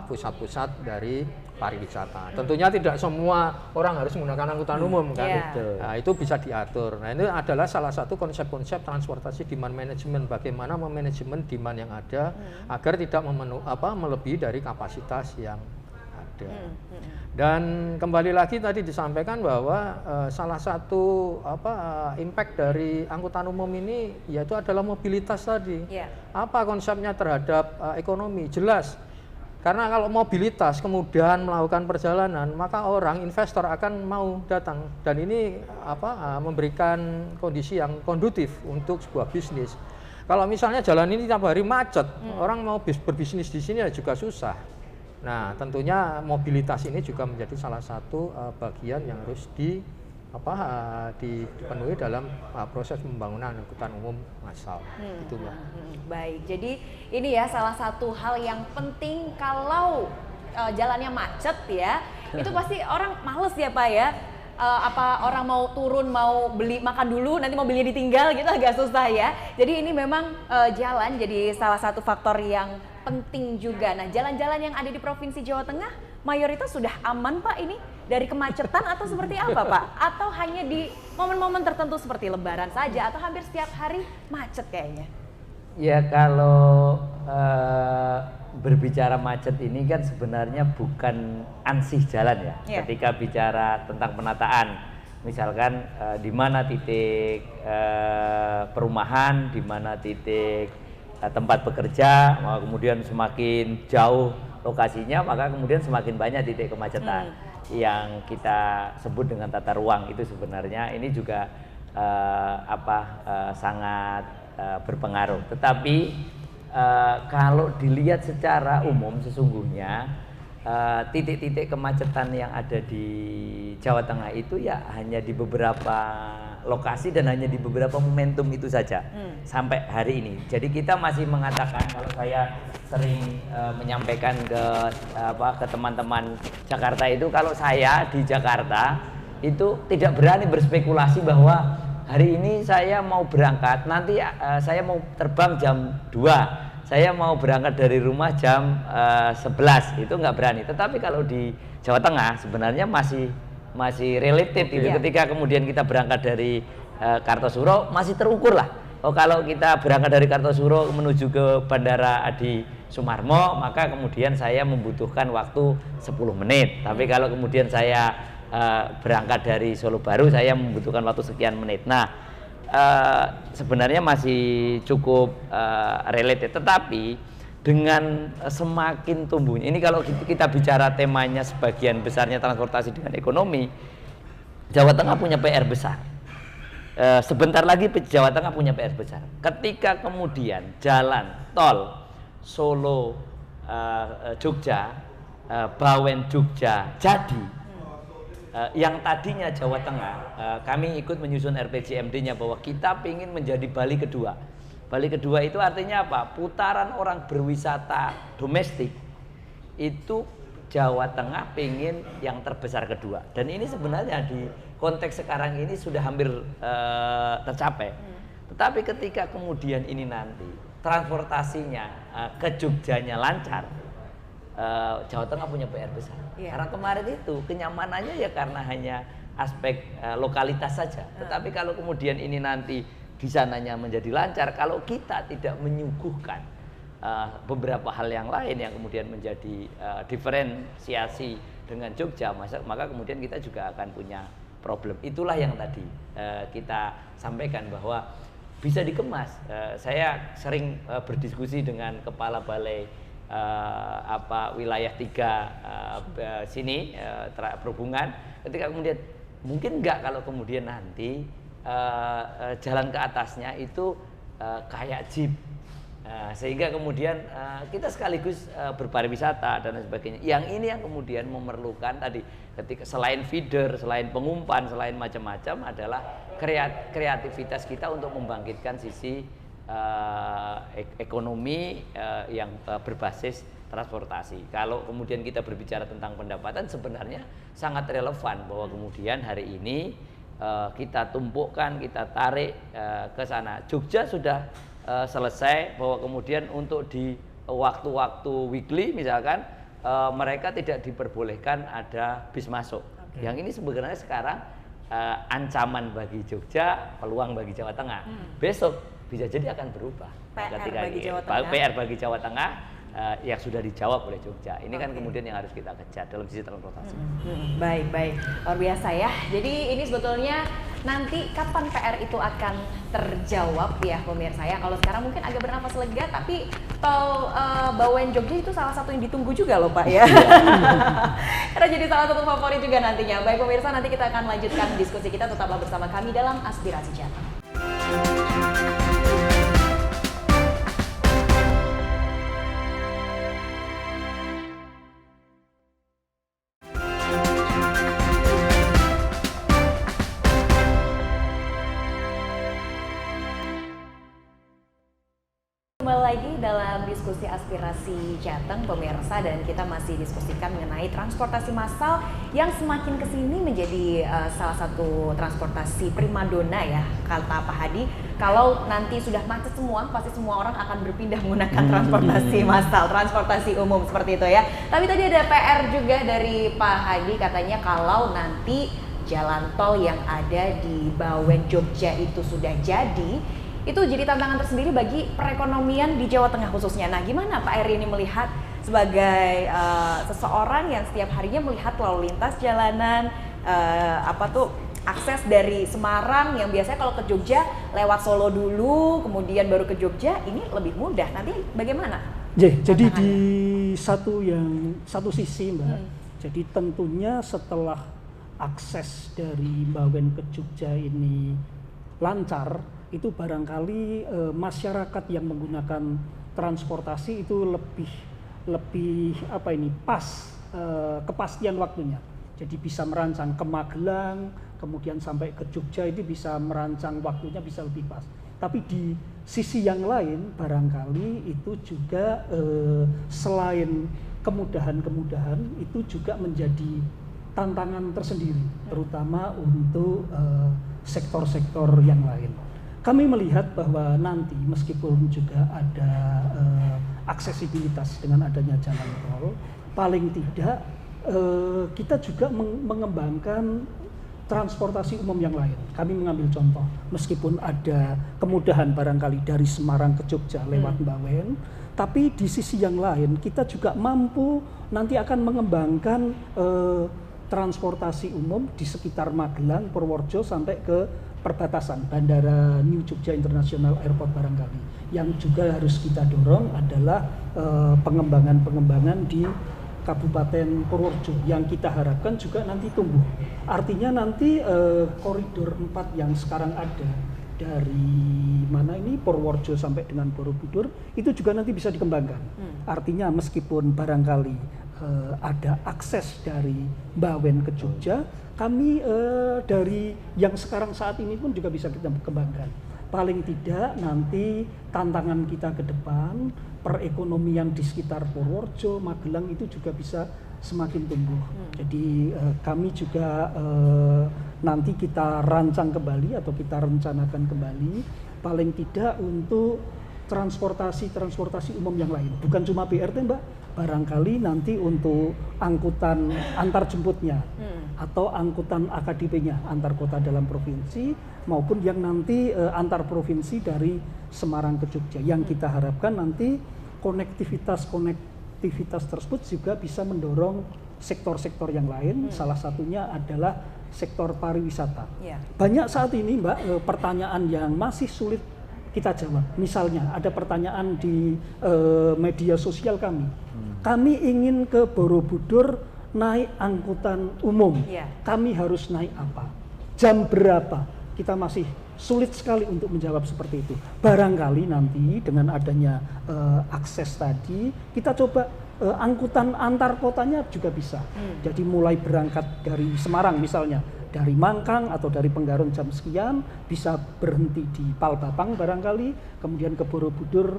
pusat-pusat dari pariwisata. Tentunya tidak semua orang harus menggunakan angkutan umum kan. Nah, itu bisa diatur. Nah, ini adalah salah satu konsep-konsep transportasi demand management, bagaimana memanajemen demand yang ada agar tidak melebihi dari kapasitas yang ada. Dan kembali lagi tadi disampaikan bahwa salah satu impact dari angkutan umum ini yaitu adalah mobilitas tadi. Apa konsepnya terhadap ekonomi? Jelas. Karena kalau mobilitas kemudian melakukan perjalanan, maka orang investor akan mau datang, dan ini memberikan kondisi yang kondusif untuk sebuah bisnis. Kalau misalnya jalan ini tiap hari macet, orang mau berbisnis di sini juga susah. Nah, tentunya mobilitas ini juga menjadi salah satu bagian yang harus dipenuhi dalam proses pembangunan angkutan umum massal. Itu, Mbak. Baik, jadi ini ya salah satu hal yang penting kalau jalannya macet ya, itu pasti orang males ya Pak ya. Orang mau turun mau beli makan dulu nanti mobilnya ditinggal gitu agak susah ya. Jadi ini memang jalan jadi salah satu faktor yang penting juga. Nah, jalan-jalan yang ada di Provinsi Jawa Tengah mayoritas sudah aman Pak ini dari kemacetan atau seperti apa Pak? Atau hanya di momen-momen tertentu seperti Lebaran saja atau hampir setiap hari macet kayaknya? Ya, kalau berbicara macet ini kan sebenarnya bukan ansih jalan ya. Ketika bicara tentang penataan, misalkan di mana titik perumahan, di mana titik tempat bekerja, kemudian semakin jauh lokasinya, maka kemudian semakin banyak titik kemacetan yang kita sebut dengan tata ruang. Itu sebenarnya ini juga sangat berpengaruh. Tetapi kalau dilihat secara umum sesungguhnya titik-titik kemacetan yang ada di Jawa Tengah itu ya hanya di beberapa lokasi dan hanya di beberapa momentum itu saja sampai hari ini. Jadi kita masih mengatakan, kalau saya sering menyampaikan ke teman-teman Jakarta itu, kalau saya di Jakarta itu tidak berani berspekulasi bahwa hari ini saya mau berangkat, nanti saya mau terbang jam 2. Saya mau berangkat dari rumah jam 11, itu nggak berani. Tetapi kalau di Jawa Tengah sebenarnya masih relatif gitu. Ketika kemudian kita berangkat dari Kartosuro masih terukur lah. Oh, kalau kita berangkat dari Kartosuro menuju ke Bandara Adi Sumarmo, maka kemudian saya membutuhkan waktu 10 menit. Tapi kalau kemudian saya berangkat dari Solo Baru, saya membutuhkan waktu sekian menit. Nah, sebenarnya masih cukup related, tetapi dengan semakin tumbuhnya ini, kalau kita bicara temanya sebagian besarnya transportasi dengan ekonomi, Jawa Tengah punya PR besar. Sebentar lagi Jawa Tengah punya PR besar. Ketika kemudian jalan tol Solo Jogja, Bawen Jogja jadi, yang tadinya Jawa Tengah, kami ikut menyusun RPJMD-nya bahwa kita ingin menjadi Bali kedua. Bali kedua itu artinya apa? Putaran orang berwisata domestik itu Jawa Tengah pengen yang terbesar kedua. Dan ini sebenarnya di konteks sekarang ini sudah hampir tercapai. Tetapi ketika kemudian ini nanti transportasinya ke Jogjanya lancar, Jawa Tengah punya PR besar. Karena kemarin itu kenyamanannya ya karena hanya aspek lokalitas saja. Tetapi kalau kemudian ini nanti di sananya menjadi lancar, kalau kita tidak menyuguhkan beberapa hal yang lain yang kemudian menjadi diferensiasi dengan Jogja, maka kemudian kita juga akan punya problem. Itulah yang tadi kita sampaikan bahwa bisa dikemas. Saya sering berdiskusi dengan kepala balai wilayah 3 sini perhubungan, ketika kemudian mungkin enggak kalau kemudian nanti jalan ke atasnya itu kayak jeep, sehingga kemudian kita sekaligus berpariwisata dan sebagainya. Yang ini yang kemudian memerlukan tadi, ketika selain feeder, selain pengumpan, selain macam-macam, adalah kreativitas kita untuk membangkitkan sisi ekonomi yang berbasis transportasi. Kalau kemudian kita berbicara tentang pendapatan, sebenarnya sangat relevan bahwa kemudian hari ini kita tumpukan, kita tarik ke sana. Jogja sudah selesai, bahwa kemudian untuk di waktu-waktu weekly misalkan mereka tidak diperbolehkan ada bis masuk. Yang ini sebenarnya sekarang ancaman bagi Jogja, peluang bagi Jawa Tengah. Besok bisa jadi akan berubah. PR bagi Jawa Tengah yang sudah dijawab oleh Jogja. Ini kan kemudian yang harus kita kejar dalam sisi transportasi. Baik, luar biasa ya. Jadi ini sebetulnya nanti kapan PR itu akan terjawab ya pemirsa ya. Kalau sekarang mungkin agak bernafas lega, tapi tol Bawen Jogja itu salah satu yang ditunggu juga loh Pak ya. Karena jadi salah satu favorit juga nantinya. Baik pemirsa, nanti kita akan lanjutkan diskusi kita, tetaplah bersama kami dalam Aspirasi Jateng. Kembali lagi dalam diskusi Aspirasi Jateng pemirsa, dan kita masih diskusikan mengenai transportasi massal yang semakin kesini menjadi salah satu transportasi primadona ya, kata Pak Hadi. Kalau nanti sudah macet semua, pasti semua orang akan berpindah menggunakan transportasi massal, transportasi umum seperti itu ya. Tapi tadi ada PR juga dari Pak Hadi, katanya kalau nanti jalan tol yang ada di Bawen Jogja itu sudah jadi, itu jadi tantangan tersendiri bagi perekonomian di Jawa Tengah khususnya. Nah, gimana Pak Eri ini melihat sebagai seseorang yang setiap harinya melihat lalu lintas jalanan, akses dari Semarang yang biasanya kalau ke Jogja lewat Solo dulu, kemudian baru ke Jogja, ini lebih mudah. Nanti bagaimana? Jadi di satu sisi Mbak, jadi tentunya setelah akses dari Bawen ke Jogja ini lancar, itu barangkali masyarakat yang menggunakan transportasi itu lebih pas kepastian waktunya. Jadi bisa merancang ke Magelang, kemudian sampai ke Jogja itu bisa merancang waktunya bisa lebih pas. Tapi di sisi yang lain barangkali itu juga selain kemudahan-kemudahan itu juga menjadi tantangan tersendiri, terutama untuk sektor-sektor yang lain. Kami melihat bahwa nanti meskipun juga ada aksesibilitas dengan adanya jalan tol, paling tidak kita juga mengembangkan transportasi umum yang lain. Kami mengambil contoh, meskipun ada kemudahan barangkali dari Semarang ke Jogja lewat Bawen, tapi di sisi yang lain kita juga mampu nanti akan mengembangkan transportasi umum di sekitar Magelang, Purworejo sampai ke perbatasan Bandara New Jogja International Airport barangkali. Yang juga harus kita dorong adalah pengembangan-pengembangan di Kabupaten Purworejo yang kita harapkan juga nanti tumbuh. Artinya nanti koridor 4 yang sekarang ada dari mana ini Purworejo sampai dengan Borobudur itu juga nanti bisa dikembangkan. Artinya meskipun barangkali ada akses dari Bawen ke Jogja, kami dari yang sekarang saat ini pun juga bisa kita kembangkan. Paling tidak nanti tantangan kita ke depan, perekonomian di sekitar Purworejo, Magelang itu juga bisa semakin tumbuh. Jadi kami juga nanti kita rancang kembali atau kita rencanakan kembali, paling tidak untuk transportasi umum yang lain. Bukan cuma BRT Mbak, barangkali nanti untuk angkutan antar jemputnya atau angkutan AKDP-nya antar kota dalam provinsi maupun yang nanti antar provinsi dari Semarang ke Jogja. Yang kita harapkan nanti konektivitas tersebut juga bisa mendorong sektor-sektor yang lain. Salah satunya adalah sektor pariwisata. Banyak saat ini Mbak pertanyaan yang masih sulit kita jawab. Misalnya ada pertanyaan di media sosial kami. Kami ingin ke Borobudur naik angkutan umum. Kami harus naik apa? Jam berapa? Kita masih sulit sekali untuk menjawab seperti itu. Barangkali nanti dengan adanya akses tadi, kita coba angkutan antar kotanya juga bisa. Jadi mulai berangkat dari Semarang misalnya, dari Mangkang atau dari Penggaron jam sekian, bisa berhenti di Palbapang barangkali, kemudian ke Borobudur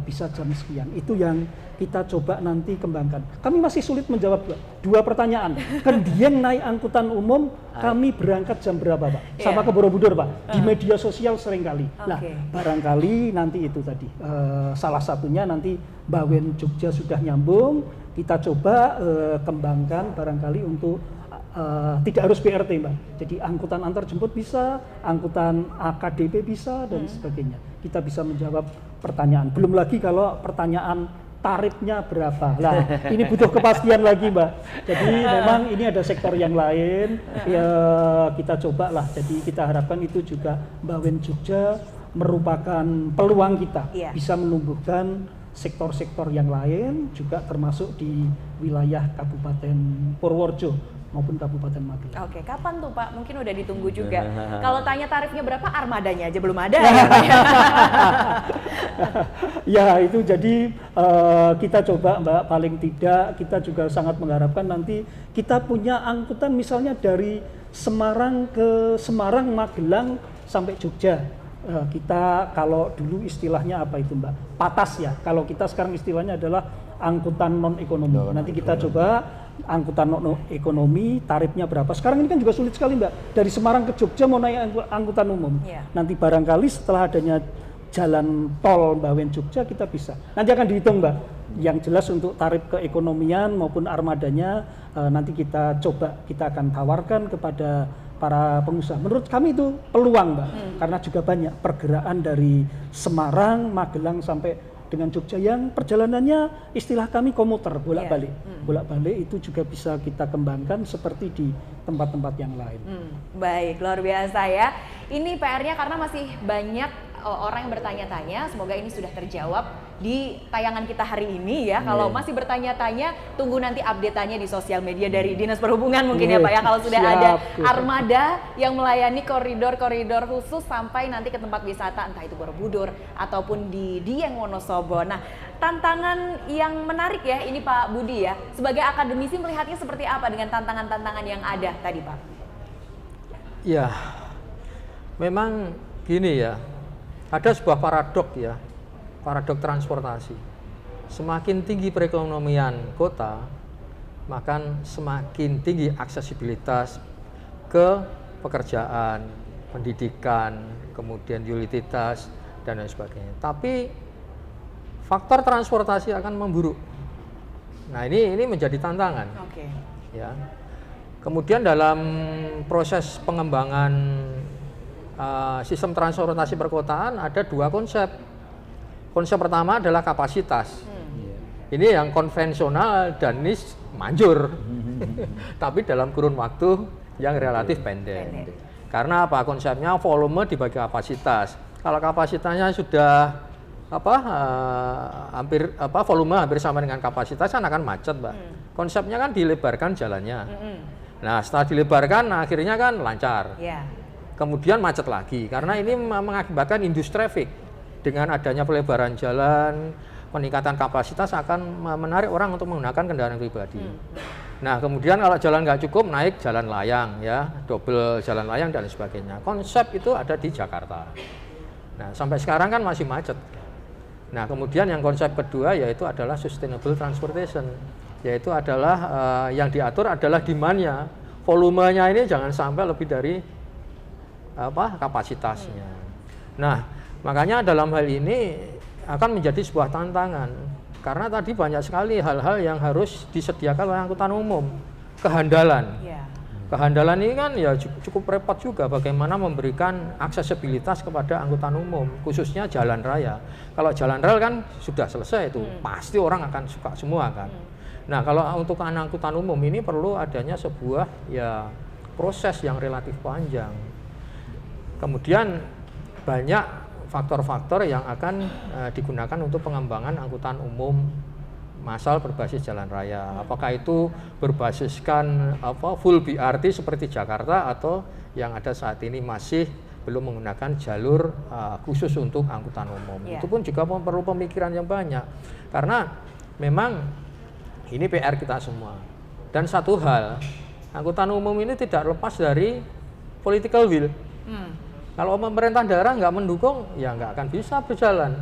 bisa jam sekian. Itu yang kita coba nanti kembangkan. Kami masih sulit menjawab dua pertanyaan. Kendieng naik angkutan umum, kami berangkat jam berapa Pak? Sama ke Borobudur Pak? Di media sosial seringkali. Nah, barangkali nanti itu tadi. Salah satunya nanti Bawen Jogja sudah nyambung, kita coba kembangkan barangkali untuk tidak harus BRT Mbak. Jadi angkutan antar jemput bisa, angkutan AKDP bisa dan sebagainya. Kita bisa menjawab pertanyaan. Belum lagi kalau pertanyaan tarifnya berapa. Nah, ini butuh kepastian lagi Mbak. Jadi memang ini ada sektor yang lain. Ya kita cobalah. Jadi kita harapkan itu juga Bawen Jogja merupakan peluang kita bisa menumbuhkan sektor-sektor yang lain juga termasuk di wilayah Kabupaten Purworejo maupun Kabupaten Magelang. Oke, kapan tuh Pak? Mungkin udah ditunggu juga. Kalau tanya tarifnya berapa, armadanya aja belum ada. Ya itu jadi kita coba Mbak, paling tidak kita juga sangat mengharapkan nanti kita punya angkutan misalnya dari Semarang ke Semarang, Magelang sampai Jogja. Kita kalau dulu istilahnya apa itu Mbak? Patas ya. Kalau kita sekarang istilahnya adalah angkutan non ekonomi. Nanti kita coba angkutan non ekonomi tarifnya berapa. Sekarang ini kan juga sulit sekali Mbak. Dari Semarang ke Jogja mau naik angkutan umum. Nanti barangkali setelah adanya jalan tol Bawen Jogja kita bisa. Nanti akan dihitung Mbak. Yang jelas untuk tarif keekonomian maupun armadanya nanti kita coba, kita akan tawarkan kepada para pengusaha. Menurut kami itu peluang Mbak, karena juga banyak pergerakan dari Semarang, Magelang sampai dengan Jogja yang perjalanannya istilah kami komuter, bolak-balik. Bolak-balik itu juga bisa kita kembangkan seperti di tempat-tempat yang lain. Baik, luar biasa ya. Ini PR-nya karena masih banyak orang yang bertanya-tanya, semoga ini sudah terjawab. di tayangan kita hari ini ya. Kalau masih bertanya-tanya, tunggu nanti update-nya di sosial media dari Dinas Perhubungan mungkin ya Pak ya. Kalau sudah ada armada yang melayani koridor-koridor khusus sampai nanti ke tempat wisata, entah itu Borobudur ataupun di Dieng Wonosobo. Nah, tantangan yang menarik ya ini Pak Budi ya. Sebagai akademisi melihatnya seperti apa dengan tantangan-tantangan yang ada tadi Pak? Ya, memang gini ya, ada sebuah paradok ya, paradok transportasi. Semakin tinggi perekonomian kota, maka semakin tinggi aksesibilitas ke pekerjaan, pendidikan, kemudian utilitas, dan lain sebagainya. Tapi faktor transportasi akan memburuk. Nah ini menjadi tantangan. Oke. Ya. Kemudian dalam proses pengembangan sistem transportasi perkotaan ada dua konsep. Konsep pertama adalah kapasitas. Ini yang konvensional dan ini manjur. Tapi dalam kurun waktu yang relatif pendek. Karena apa? Konsepnya volume dibagi kapasitas. Kalau kapasitasnya sudah volume hampir sama dengan kapasitas kan akan macet, Mbak. Konsepnya kan dilebarkan jalannya. Nah, setelah dilebarkan akhirnya kan lancar. Kemudian macet lagi karena ini mengakibatkan induced traffic. Dengan adanya pelebaran jalan, peningkatan kapasitas akan menarik orang untuk menggunakan kendaraan pribadi. Nah, kemudian kalau jalan nggak cukup, naik jalan layang ya, double jalan layang dan sebagainya. Konsep itu ada di Jakarta. Nah, sampai sekarang kan masih macet. Nah, kemudian yang konsep kedua yaitu adalah sustainable transportation, yaitu adalah yang diatur adalah demand-nya, volumenya ini jangan sampai lebih dari kapasitasnya. Nah, makanya dalam hal ini akan menjadi sebuah tantangan karena tadi banyak sekali hal-hal yang harus disediakan oleh angkutan umum. Kehandalan. Kehandalan ini kan ya cukup repot juga bagaimana memberikan aksesibilitas kepada angkutan umum, khususnya jalan raya. Kalau jalan rel kan sudah selesai itu, pasti orang akan suka semua kan. Nah, kalau untuk angkutan umum ini perlu adanya sebuah ya proses yang relatif panjang. Kemudian banyak faktor-faktor yang akan digunakan untuk pengembangan angkutan umum massal berbasis jalan raya. Apakah itu berbasiskan full BRT seperti Jakarta atau yang ada saat ini masih belum menggunakan jalur khusus untuk angkutan umum. Itu pun juga perlu pemikiran yang banyak. Karena memang ini PR kita semua. Dan satu hal, angkutan umum ini tidak lepas dari political will. Kalau pemerintah daerah nggak mendukung, ya nggak akan bisa berjalan.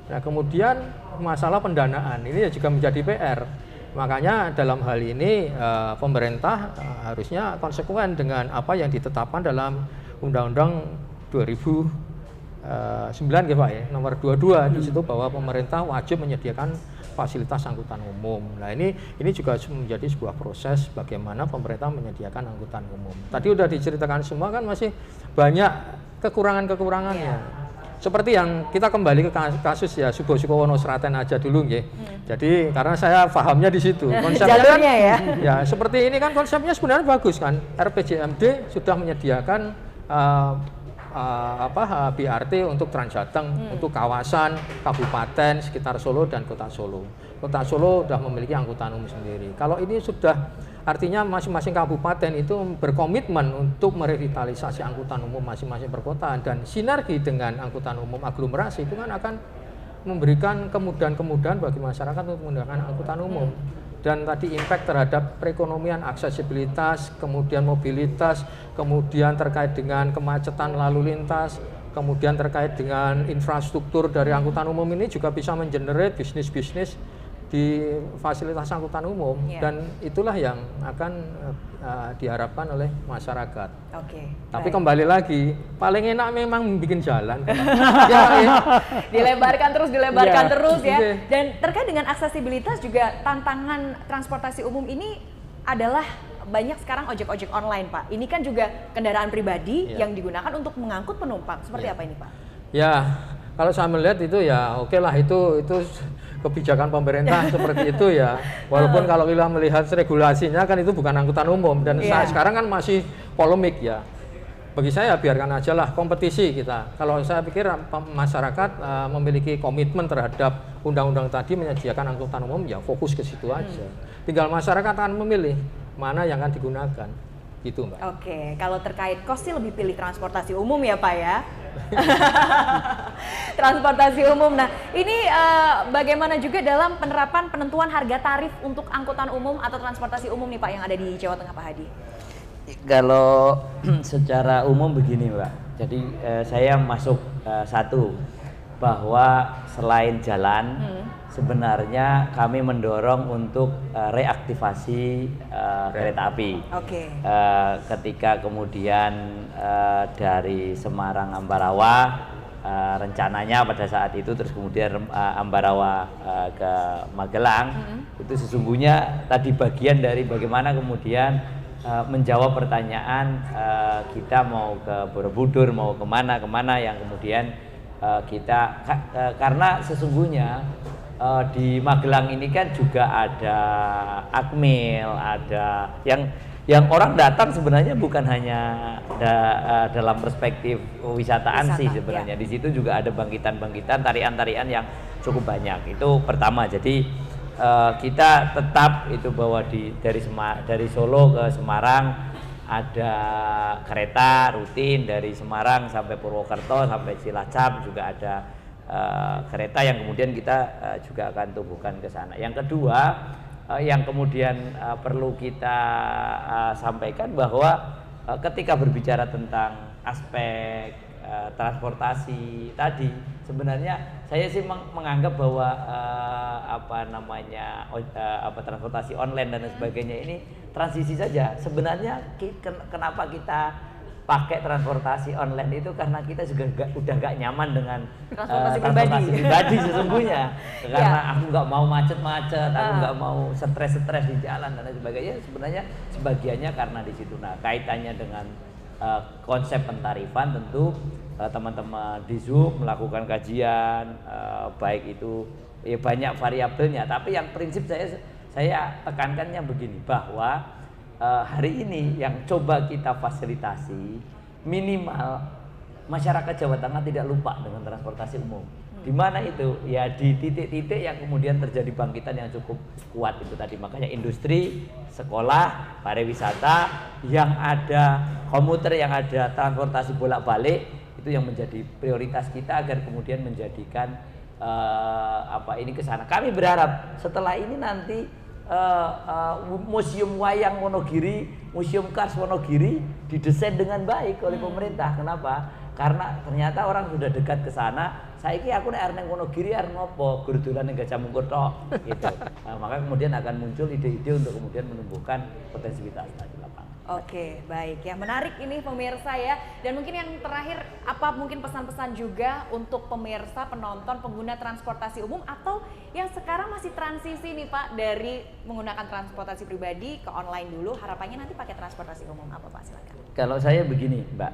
Nah, kemudian masalah pendanaan ini juga menjadi PR. Makanya dalam hal ini pemerintah harusnya konsekuen dengan apa yang ditetapkan dalam Undang-Undang 2009 ya Pak ya, nomor 22 di situ bahwa pemerintah wajib menyediakan fasilitas angkutan umum. Nah, ini juga menjadi sebuah proses bagaimana pemerintah menyediakan angkutan umum. Tadi udah diceritakan semua kan masih banyak kekurangan-kekurangannya. Seperti yang kita kembali ke kasus ya Subo Sukowono Sraten aja dulu nggih. Jadi karena saya pahamnya di situ. Konsepnya kan, ya seperti ini kan konsepnya sebenarnya bagus kan. RPJMD sudah menyediakan BRT untuk Transjateng, untuk kawasan kabupaten sekitar Solo dan Kota Solo. Kota Solo sudah memiliki angkutan umum sendiri. Kalau ini sudah artinya masing-masing kabupaten itu berkomitmen untuk merevitalisasi angkutan umum masing-masing perkotaan dan sinergi dengan angkutan umum aglomerasi itu kan akan memberikan kemudahan-kemudahan bagi masyarakat untuk menggunakan angkutan umum. Dan tadi impact terhadap perekonomian, aksesibilitas, kemudian mobilitas, kemudian terkait dengan kemacetan lalu lintas, kemudian terkait dengan infrastruktur dari angkutan umum ini juga bisa mengenerate bisnis-bisnis di fasilitas angkutan umum dan itulah yang akan diharapkan oleh masyarakat. Tapi kembali lagi, paling enak memang bikin jalan. Dilebarkan terus ya. Dan terkait dengan aksesibilitas juga tantangan transportasi umum ini adalah banyak sekarang ojek-ojek online, Pak. Ini kan juga kendaraan pribadi yang digunakan untuk mengangkut penumpang. Seperti apa ini, Pak? Ya, kalau saya melihat itu ya oke lah itu kebijakan pemerintah seperti itu ya. Walaupun kalau kita melihat regulasinya kan itu bukan angkutan umum dan sekarang kan masih polemik ya. bagi saya biarkan aja lah kompetisi kita. Kalau saya pikir masyarakat memiliki komitmen terhadap undang-undang tadi menyediakan angkutan umum, ya fokus ke situ aja. Tinggal masyarakat akan memilih mana yang akan digunakan, gitu Mbak. Oke, kalau terkait kos sih lebih pilih transportasi umum ya Pak ya. Transportasi umum. Nah, ini bagaimana juga dalam penerapan penentuan harga tarif untuk angkutan umum atau transportasi umum nih Pak yang ada di Jawa Tengah Pak Hadi? Kalau secara umum begini Mbak, jadi saya masuk satu, bahwa selain jalan sebenarnya kami mendorong untuk reaktivasi kereta api. Oke. Ketika kemudian dari Semarang Ambarawa rencananya pada saat itu, terus kemudian Ambarawa ke Magelang, itu sesungguhnya tadi bagian dari bagaimana kemudian menjawab pertanyaan kita mau ke Borobudur, mau kemana yang kemudian kita karena sesungguhnya di Magelang ini kan juga ada Akmil, ada yang orang datang sebenarnya bukan hanya dalam perspektif wisata sih sebenarnya. Di situ juga ada bangkitan-bangkitan, tarian-tarian yang cukup banyak. Itu pertama. Jadi kita tetap itu bahwa dari Solo ke Semarang ada kereta rutin dari Semarang sampai Purwokerto sampai Cilacap, juga ada kereta yang kemudian kita juga akan tumbuhkan ke sana. Yang kedua yang kemudian perlu kita sampaikan bahwa ketika berbicara tentang aspek transportasi tadi, sebenarnya saya sih menganggap bahwa transportasi online dan sebagainya ini transisi saja. Sebenarnya kenapa kita pakai transportasi online itu karena kita juga udah gak nyaman dengan transportasi pribadi sesungguhnya. Karena aku nggak mau macet-macet, aku nggak mau stres-stres di jalan dan sebagainya. Sebenarnya sebagiannya karena di situ. Nah, kaitannya dengan konsep pentarifan tentu teman-teman di Zoom melakukan kajian, baik itu ya banyak variabelnya, tapi yang prinsip saya tekankannya begini, bahwa hari ini yang coba kita fasilitasi minimal masyarakat Jawa Tengah tidak lupa dengan transportasi umum. Di mana itu? Ya di titik-titik yang kemudian terjadi bangkitan yang cukup kuat itu tadi. Makanya industri, sekolah, pariwisata yang ada komuter, yang ada transportasi bolak-balik, itu yang menjadi prioritas kita agar kemudian menjadikan ini ke sana. Kami berharap setelah ini nanti Museum Wayang Wonogiri, Museum Kars Wonogiri didesain dengan baik oleh pemerintah. Kenapa? Karena ternyata orang sudah dekat ke sana. Saiki aku nek arep nang Wonogiri arep ngopo? Gur dolan ning Gajah Mungkur tok gitu. Maka kemudian akan muncul ide-ide untuk kemudian menumbuhkan potensi wisata di lapangan. Oke, baik ya, menarik ini pemirsa ya. Dan mungkin yang terakhir, apa mungkin pesan-pesan juga untuk pemirsa, penonton, pengguna transportasi umum atau yang sekarang masih transisi nih Pak dari menggunakan transportasi pribadi ke online dulu, harapannya nanti pakai transportasi umum, apa Pak? Silakan. Kalau saya begini Mbak,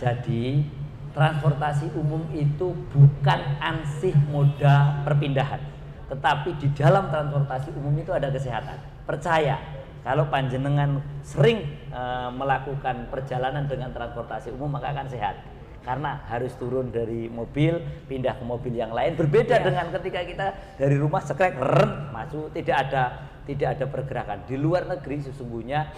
jadi transportasi umum itu bukan ansih moda perpindahan, tetapi di dalam transportasi umum itu ada kesehatan. Percaya, kalau panjenengan sering melakukan perjalanan dengan transportasi umum maka akan sehat. Karena harus turun dari mobil, pindah ke mobil yang lain. Berbeda dengan ketika kita dari rumah sekrek, masuk, tidak ada pergerakan. Di luar negeri sesungguhnya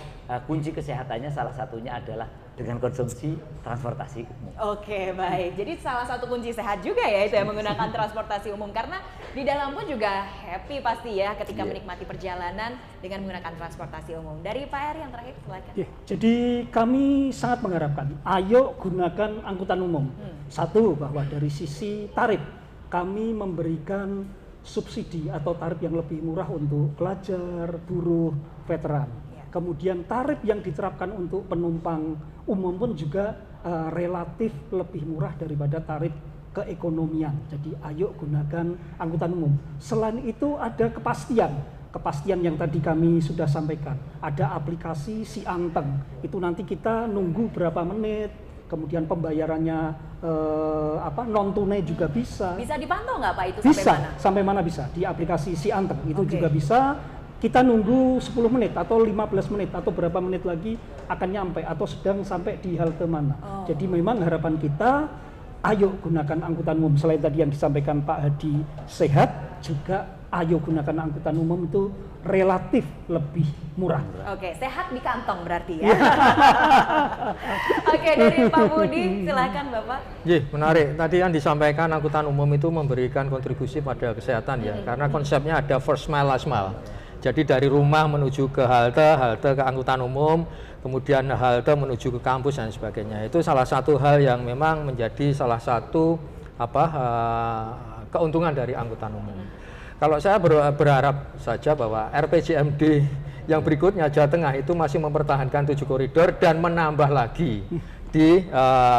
kunci kesehatannya salah satunya adalah dengan konsumsi transportasi umum. Oke, baik. Jadi salah satu kunci sehat juga ya itu ya menggunakan transportasi umum, karena di dalam pun juga happy pasti ya ketika menikmati perjalanan dengan menggunakan transportasi umum. Dari Pak Eri yang terakhir silakan. Jadi kami sangat mengharapkan ayo gunakan angkutan umum. Satu, bahwa dari sisi tarif kami memberikan subsidi atau tarif yang lebih murah untuk pelajar, buruh, veteran. Kemudian tarif yang diterapkan untuk penumpang umum pun juga relatif lebih murah daripada tarif keekonomian. Jadi ayo gunakan angkutan umum. Selain itu ada kepastian yang tadi kami sudah sampaikan. Ada aplikasi Si Anteng, itu nanti kita nunggu berapa menit, kemudian pembayarannya non tunai juga bisa. Bisa dipantau nggak Pak itu bisa, sampai mana? Sampai mana bisa, di aplikasi Si Anteng itu juga bisa. kita nunggu 10 menit atau 15 menit atau berapa menit lagi akan nyampe atau sedang sampai di halte mana. Jadi memang harapan kita, ayo gunakan angkutan umum. Selain tadi yang disampaikan Pak Hadi sehat, juga ayo gunakan angkutan umum itu relatif lebih murah. Oke, sehat di kantong berarti ya. Oke, dari Pak Budi, silakan Bapak. Menarik. Tadi yang disampaikan angkutan umum itu memberikan kontribusi pada kesehatan ya, karena konsepnya ada first mile, last mile. Jadi dari rumah menuju ke halte, halte ke angkutan umum, kemudian halte menuju ke kampus dan sebagainya. Itu salah satu hal yang memang menjadi salah satu keuntungan dari angkutan umum. Kalau saya berharap saja bahwa RPJMD yang berikutnya Jawa Tengah itu masih mempertahankan 7 koridor dan menambah lagi di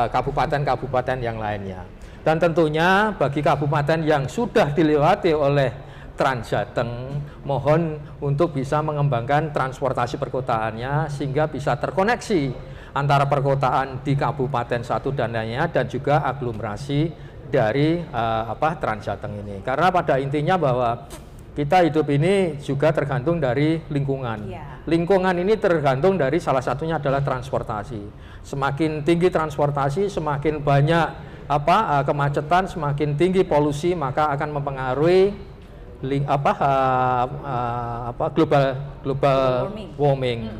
kabupaten-kabupaten yang lainnya. Dan tentunya bagi kabupaten yang sudah dilewati oleh Trans Jateng, mohon untuk bisa mengembangkan transportasi perkotaannya sehingga bisa terkoneksi antara perkotaan di kabupaten satu dan lainnya dan juga aglomerasi dari Trans Jateng ini. Karena pada intinya bahwa kita hidup ini juga tergantung dari lingkungan. Lingkungan ini tergantung dari salah satunya adalah transportasi. Semakin tinggi transportasi, semakin banyak kemacetan, semakin tinggi polusi, maka akan mempengaruhi global warming.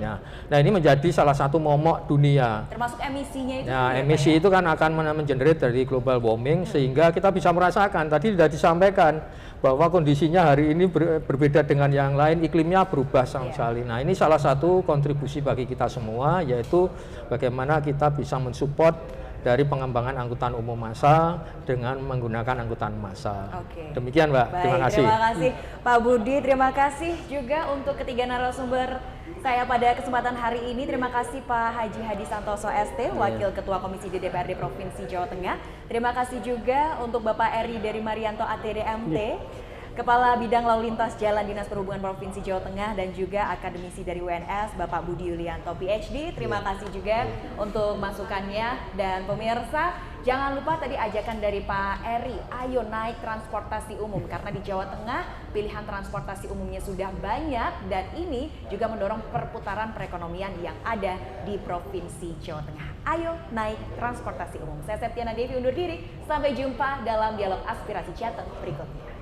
Nah, ini menjadi salah satu momok dunia. Termasuk emisinya itu. Nah, emisi itu kan akan mengenerate dari global warming sehingga kita bisa merasakan. Tadi sudah disampaikan bahwa kondisinya hari ini berbeda dengan yang lain, iklimnya berubah sama sekali. Nah, ini salah satu kontribusi bagi kita semua, yaitu bagaimana kita bisa mensupport dari pengembangan angkutan umum massal dengan menggunakan angkutan massal. Demikian Mbak, terima kasih. Terima kasih Pak Budi, terima kasih juga untuk ketiga narasumber saya pada kesempatan hari ini. Terima kasih Pak Haji Hadi Santoso ST, Wakil Ketua Komisi D DPRD Provinsi Jawa Tengah. Terima kasih juga untuk Bapak Eri dari Marianto ATD MT, Kepala Bidang Lalu Lintas Jalan Dinas Perhubungan Provinsi Jawa Tengah, dan juga akademisi dari UNS Bapak Budi Yulianto PhD. Terima kasih juga untuk masukannya. Dan pemirsa, jangan lupa tadi ajakan dari Pak Eri, ayo naik transportasi umum, karena di Jawa Tengah pilihan transportasi umumnya sudah banyak dan ini juga mendorong perputaran perekonomian yang ada di Provinsi Jawa Tengah. Ayo naik transportasi umum. Saya Septiana Devi undur diri, sampai jumpa dalam dialog aspirasi Jateng berikutnya.